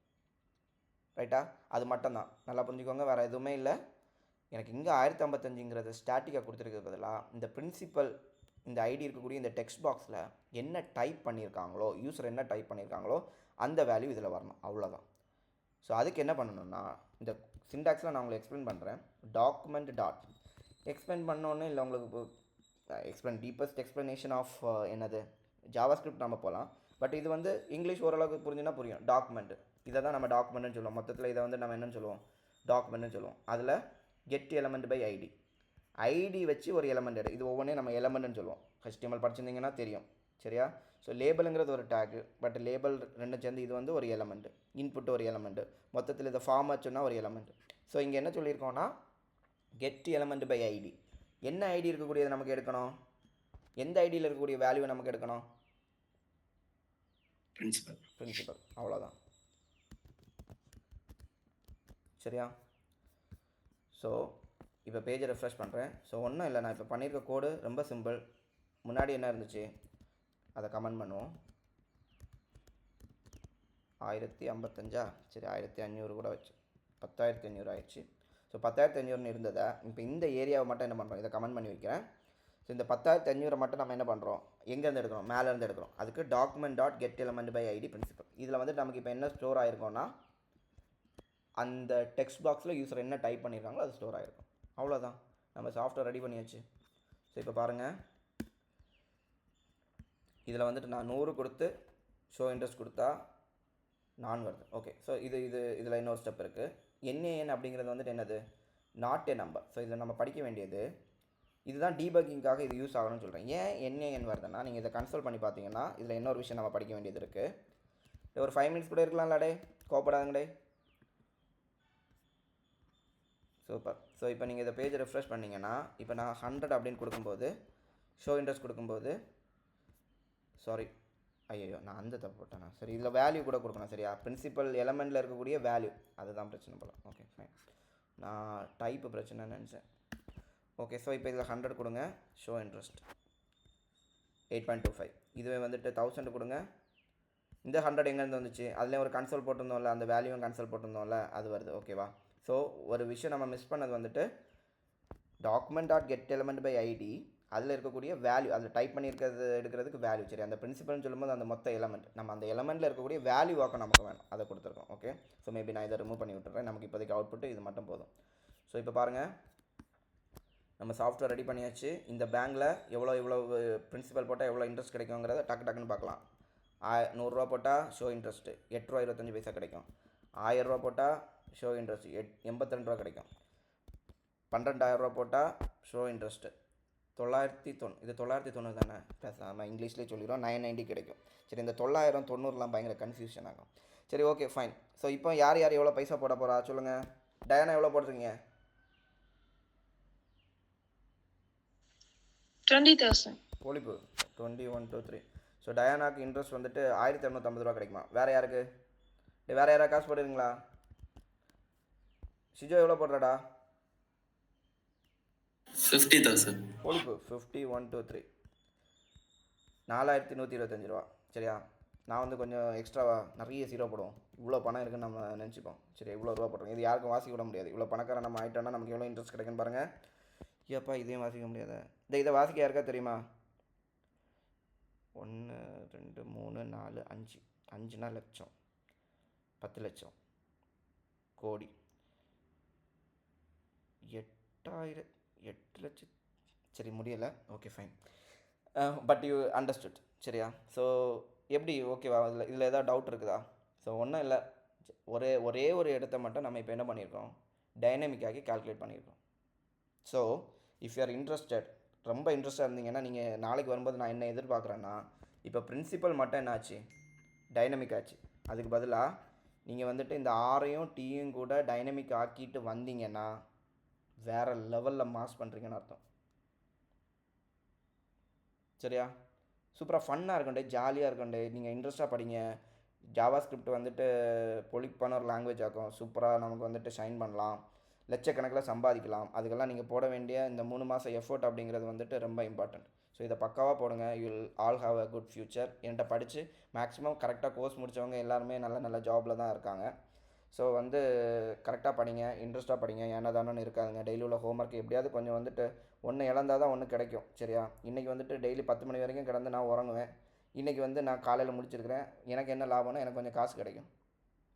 ரைட்டா? அது மட்டும்தான், நல்லா புரிஞ்சுக்கோங்க, வேறு எதுவுமே இல்லை. எனக்கு இங்கே 1055ங்கிறது ஸ்டாட்டிக்காக கொடுத்துருக்கிறது பதிலாக இந்த பிரின்சிபல், இந்த ஐடி இருக்கக்கூடிய இந்த டெக்ஸ்ட் பாக்ஸில் என்ன டைப் பண்ணியிருக்காங்களோ, யூஸர் என்ன டைப் பண்ணியிருக்காங்களோ அந்த வேல்யூ இதில் வரணும். அவ்வளோதான். ஸோ அதுக்கு என்ன பண்ணணும்னா, இந்த சின்டாக்ஸில் நான் உங்களுக்கு எக்ஸ்பிளைன் பண்ணுறேன். டாக்குமெண்ட் டாட் எக்ஸ்பிளைன் பண்ணோன்னு இல்லை, உங்களுக்கு டீப்பஸ்ட் எக்ஸ்ப்ளனேஷன் ஆஃப் என்னது ஜாவாஸ்கிரிப்ட் நம்ம போகலாம். பட் இது வந்து இங்கிலீஷ் ஓரளவுக்கு புரிஞ்சுன்னா புரியும். டாக்குமெண்ட், இதை தான் நம்ம டாக்குமெண்ட்னு சொல்லுவோம். மொத்தத்தில் இதை வந்து நம்ம என்னென்னு சொல்லுவோம், டாக்குமெண்ட்னு சொல்லுவோம். அதில் கெட் எலமெண்ட் பை ஐடி வச்சு ஒரு எலமெண்ட் இது ஒவ்வொன்றையும் நம்ம எலமெண்ட்னு சொல்லுவோம். HTML படிச்சிருந்தீங்கன்னா தெரியும். சரியா? ஸோ லேபிளுங்கிறது ஒரு டேக்கு, பட் லேபிள் ரெண்டும் சேர்ந்து இது வந்து ஒரு எலமெண்ட், இன்புட் ஒரு எலமெண்ட், மொத்தத்தில் இதை ஃபார்மேட் சொன்னால் ஒரு எலமெண்ட். ஸோ இங்கே என்ன சொல்லியிருக்கோன்னா, கெட் எலமெண்ட் பை ஐடி. என்ன ஐடி இருக்கக்கூடியது நமக்கு எடுக்கணும், எந்த ஐடியில் இருக்கக்கூடிய வேல்யூவை நமக்கு எடுக்கணும், பிரின்சிபல். அவ்வளோதான். சரியா? ஸோ இப்போ பேஜை ரெஃப்ரெஷ் பண்ணுறேன். ஸோ ஒன்றும் இல்லை, நான் இப்போ பண்ணியிருக்க கோடு ரொம்ப சிம்பிள். முன்னாடி என்ன இருந்துச்சு அதை கமெண்ட் பண்ணுவோம். 1055, சரி 1500 கூட வச்சு 10500 ஆயிடுச்சு. ஸோ 10500 இருந்ததை இப்போ இந்த ஏரியாவை மட்டும் என்ன பண்ணுறோம், இதை கமெண்ட் பண்ணி வைக்கிறேன். ஸோ இந்த 10500 மட்டும் நம்ம என்ன பண்ணுறோம், எங்கேருந்து எடுக்கிறோம், மேலேருந்து எடுக்கிறோம். அதுக்கு document dot get element by ID principle. இதில் வந்து நமக்கு இப்போ என்ன ஸ்டோர் ஆகிருக்கோன்னா, அந்த டெக்ஸ்ட் பாக்ஸில் யூஸர் என்ன டைப் பண்ணியிருக்காங்களோ அது ஸ்டோர் ஆகிருக்கும். அவ்வளோதான், நம்ம சாஃப்ட்வேர் ரெடி பண்ணியாச்சு. ஸோ இப்போ பாருங்கள், இதில் வந்துட்டு நான் 100 கொடுத்து ஷோ இன்ட்ரெஸ்ட் கொடுத்தா நான் வருது. ஓகே, ஸோ இதில் இன்னொரு ஸ்டெப் இருக்குது. NaN அப்படிங்கிறது வந்துட்டு என்னது, நாட் ஏ நம்பர். ஸோ இதில் நம்ம படிக்க வேண்டியது இதுதான், டீபக்கிங்காக இது யூஸ் ஆகணும்னு சொல்கிறேன். ஏன் NaN வருதுன்னா, நீங்கள் இதை கன்சல்ட் பண்ணி பார்த்தீங்கன்னா இதில் இன்னொரு விஷயம் நம்ம படிக்க வேண்டியது இருக்குது. ஒரு 5 மினிட்ஸ் கூட இருக்கலாம்ல, கோப்படாதுங்கடே. சூப்பர். ஸோ இப்போ நீங்கள் இதை பேஜ் ரெஃப்ரெஷ் பண்ணிங்கன்னா, இப்போ நான் 100 அப்படின்னு கொடுக்கும்போது, ஷோ இன்ட்ரெஸ்ட் கொடுக்கும்போது, சாரி ஐயோ நான் அந்த தப்பு போட்டேன். சரி, இதில் வேல்யூ கூட கொடுக்கணும். சரியா? பிரின்சிபல் எலமெண்ட்டில் இருக்கக்கூடிய வேல்யூ, அதுதான் பிரச்சனை போல. ஓகே ஃபைன், நான் டைப்பு பிரச்சனை நினச்சேன். ஓகே, ஸோ இப்போ இதில் 100 கொடுங்க, ஷோ இன்ட்ரெஸ்ட் 8.25. இதுவே வந்துட்டு 1000 கொடுங்க. இந்த 100 எங்கேருந்து வந்துச்சு, அதுலேயும் ஒரு கன்சோல் போட்டிருந்தோம்ல, அந்த வேல்யூவும் கன்சோல் போட்டிருந்தோம்ல, அது வருது. ஓகேவா? ஸோ ஒரு விஷயம் நம்ம மிஸ் பண்ணது வந்துட்டு, document dot get element by ID, அதில் இருக்கக்கூடிய வேல்யூ, அதில் டைப் பண்ணியிருக்கிறது எடுக்கிறதுக்கு வேல்யூ. சரி, அந்த பிரின்சிபல்னு சொல்லும்போது அந்த மொத்த எலமெண்ட், நம்ம அந்த எலமெண்ட்டில் இருக்கக்கூடிய வேல்யூ வாக்க நமக்கு வேணும், அதை கொடுத்துருக்கோம். ஓகே, ஸோ மேபி நான் இதை ரிமூவ் பண்ணி விட்டுறேன். நமக்கு இப்போதைக்கு அவுட்புட்டு இது மட்டும் போதும். ஸோ இப்போ பாருங்கள், நம்ம சாஃப்ட்வேர் ரெடி பண்ணியாச்சு. இந்த பேங்கில் எவ்வளோ பிரின்சிபல் போட்டால் எவ்வளோ இன்ட்ரெஸ்ட் கிடைக்குங்கிறத டக்குன்னு பார்க்கலாம். 100 ரூபா போட்டால் ஷோ இன்ட்ரெஸ்ட்டு 8 ரூபா 25 பைசா கிடைக்கும். 1000 ரூபா போட்டால் ஷோ இன்ட்ரெஸ்ட் 82 ரூபா கிடைக்கும். 12000 ரூபா போட்டால் ஷோ இன்ட்ரெஸ்ட்டு இது 990 தானே, பேசாமல் இங்கிலீஷ்லேயே சொல்லிடுவோம், 990 கிடைக்கும். சரி, இந்த 990லாம் பயங்கர கன்ஃபியூஷன் ஆகும். சரி, ஓகே ஃபைன். ஸோ இப்போ யார் யார் எவ்வளோ பைசா போட போகிறா சொல்லுங்கள். டயானா எவ்வளோ போடுறீங்க? 20,000. பொழிப்பு 21 2 3. ஸோ டயானாக்கு இன்ட்ரெஸ்ட் வந்துட்டு 1250 ரூபா கிடைக்குமா? வேறு யாருக்கு? வேறு யாராவது காசு போடுறீங்களா? சிஜோ எவ்வளோ போடுறாடா? 50,000. பொழிப்பு 51 2 3. 4125 ரூபா. சரியா? நான் வந்து கொஞ்சம் எக்ஸ்ட்ராவாக நிறைய ஜீரோ போடுவோம். இவ்வளோ பணம் இருக்குன்னு நம்ம நினச்சிப்போம். சரி, இவ்வளோ ரூபா போடுறோம். இது யாருக்கும் வாசிக்க விட முடியாது. இவ்வளோ பணக்காரன் நம்ம ஆகிட்டோன்னா நமக்கு எவ்வளோ இன்ட்ரெஸ்ட் கிடைக்குன்னு பாருங்கள். ஏப்பா இதையும் வாசிக்க முடியாது. இதை வாசிக்க யாருக்கா தெரியுமா? 1 2 3 4 5. 5னா லட்சம், 10 லட்சம், கோடி, 8 லட்சம். சரி, முடியலை. Okay fine. But you understood. சரியா? ஸோ எப்படி ஓகேவா? இதில் ஏதாவது டவுட் இருக்குதா? ஸோ ஒன்றும் இல்லை. ஒரே ஒரு இடத்த மட்டும் நம்ம இப்போ என்ன பண்ணியிருக்கோம், டைனமிக்காகி கால்குலேட் பண்ணியிருக்கோம். So if you are interested, ரொம்ப இன்ட்ரெஸ்டாக இருந்தீங்கன்னா நீங்கள் நாளைக்கு வரும்போது நான் என்ன எதிர்பார்க்குறேன்னா, இப்போ பிரின்சிபல் மட்டும் என்ன ஆச்சு, டைனமிக் ஆச்சு. அதுக்கு பதிலாக நீங்கள் வந்துட்டு இந்த ஆரையும் டீயும் கூட டைனமிக் ஆக்கிட்டு வந்தீங்கன்னா வேறு லெவலில் மாஸ் பண்ணுறீங்கன்னு அர்த்தம். சரியா? சூப்பராக ஃபன்னாக இருக்கண்டே, ஜாலியாக இருக்கண்டே. நீங்கள் இன்ட்ரெஸ்ட்டாக படிங்க. ஜாவா ஸ்கிரிப்ட் வந்துட்டு பொலிப்பான ஒரு லாங்குவேஜ் ஆக்கும். சூப்பராக நமக்கு வந்துட்டு ஷைன் பண்ணலாம், லட்சக்கணக்கில் சம்பாதிக்கலாம். அதுக்கெல்லாம் நீங்கள் போட வேண்டிய இந்த 3 மாதம் எஃபோர்ட் அப்படிங்கிறது வந்துட்டு ரொம்ப இம்பார்ட்டண்ட். ஸோ இதை பக்காவாக போடுங்க. You will all have a good future. என்கிட்ட படித்து மேக்ஸிமம் கரெக்டாக கோர்ஸ் முடித்தவங்க எல்லாருமே நல்ல ஜாபில் தான் இருக்காங்க. ஸோ வந்து கரெக்டாக படிங்க, இன்ட்ரெஸ்ட்டாக படிங்க, ஏன்னா தானே இருக்காதுங்க. டெய்லி உள்ள ஹோம்ஒர்க் எப்படியாவது கொஞ்சம் வந்துட்டு ஒன்று இழந்தால் தான் ஒன்று கிடைக்கும். சரியா? இன்றைக்கி வந்துட்டு டெய்லி 10 மணி வரைக்கும் கிடந்து நான் உறங்குவேன். இன்றைக்கி வந்து நான் காலையில் முடிச்சிருக்கிறேன். எனக்கு என்ன லாபம்னா எனக்கு கொஞ்சம் காசு கிடைக்கும்.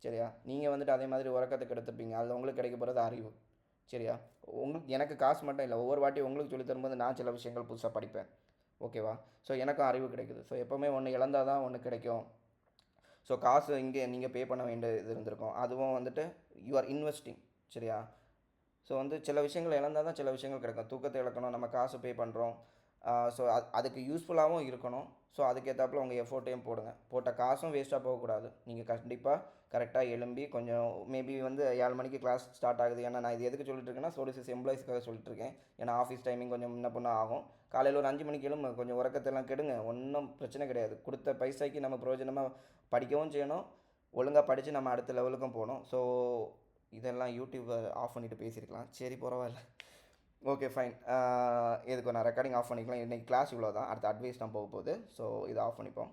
சரியா? நீங்கள் வந்துட்டு அதே மாதிரி உறக்கத்துக்கு எடுத்துப்பீங்க. அதில் உங்களுக்கு கிடைக்க போகிறது அறிவு. சரியா? எனக்கு காசு மட்டும் இல்லை, ஒவ்வொரு வாட்டி உங்களுக்கு சொல்லி தரும்போது நான் சில விஷயங்கள் புதுசாக படிப்பேன். ஓகேவா? ஸோ எனக்கும் அறிவு கிடைக்குது. ஸோ எப்போவுமே ஒன்று இழந்தால் தான் ஒன்று கிடைக்கும். ஸோ காசு இங்கே நீங்கள் பே பண்ண வேண்டியது இருந்திருக்கும். அதுவும் வந்துட்டு யூ ஆர் இன்வெஸ்டிங். சரியா? ஸோ வந்து சில விஷயங்கள் இழந்தால் தான் சில விஷயங்கள் கிடைக்கும். தூக்கத்தை இழக்கணும், நம்ம காசு பே பண்ணுறோம். ஸோ அதுக்கு யூஸ்ஃபுல்லாகவும் இருக்கணும். ஸோ அதுக்கேற்றாப்புல உங்கள் எஃபோர்ட்டையும் போடுங்க. போட்ட காசும் வேஸ்ட்டாக போகக்கூடாது. நீங்கள் கண்டிப்பாக கரெக்டாக எழும்பி கொஞ்சம் மேபி வந்து 7 மணிக்கு கிளாஸ் ஸ்டார்ட் ஆகுது. ஏன்னா நான் இது எதுக்கு சொல்லிட்டு இருக்கேன்னா, சோடிசிஸ் எம்ப்ளாயிஸ்க்காக சொல்லிட்டு இருக்கேன். ஏன்னா ஆஃபீஸ் டைமிங் கொஞ்சம் முன்ன பின்ன ஆகும். காலையில் ஒரு 5 மணிக்கு எழும்பு, கொஞ்சம் உறக்கத்தெல்லாம் கெடுங்க. ஒன்றும் பிரச்சனை கிடையாது. கொடுத்த பைசாய்க்கு நம்ம பிரயோஜனமாக படிக்கவும் செய்யணும், ஒழுங்காக படித்து நம்ம அடுத்த லெவலுக்கும் போகணும். ஸோ இதெல்லாம் யூடியூப்பை ஆஃப் பண்ணிவிட்டு பேசியிருக்கலாம். சரி, பரவாயில்ல. Okay fine. இதுக்கு நான் ரெக்கார்டிங் ஆஃப் பண்ணிக்கலாம். இன்றைக்கி கிளாஸ் இவ்வளோ தான். அடுத்த அட்வைஸ் தான் போக போகுது. ஸோ இதை ஆஃப் பண்ணிப்போம்.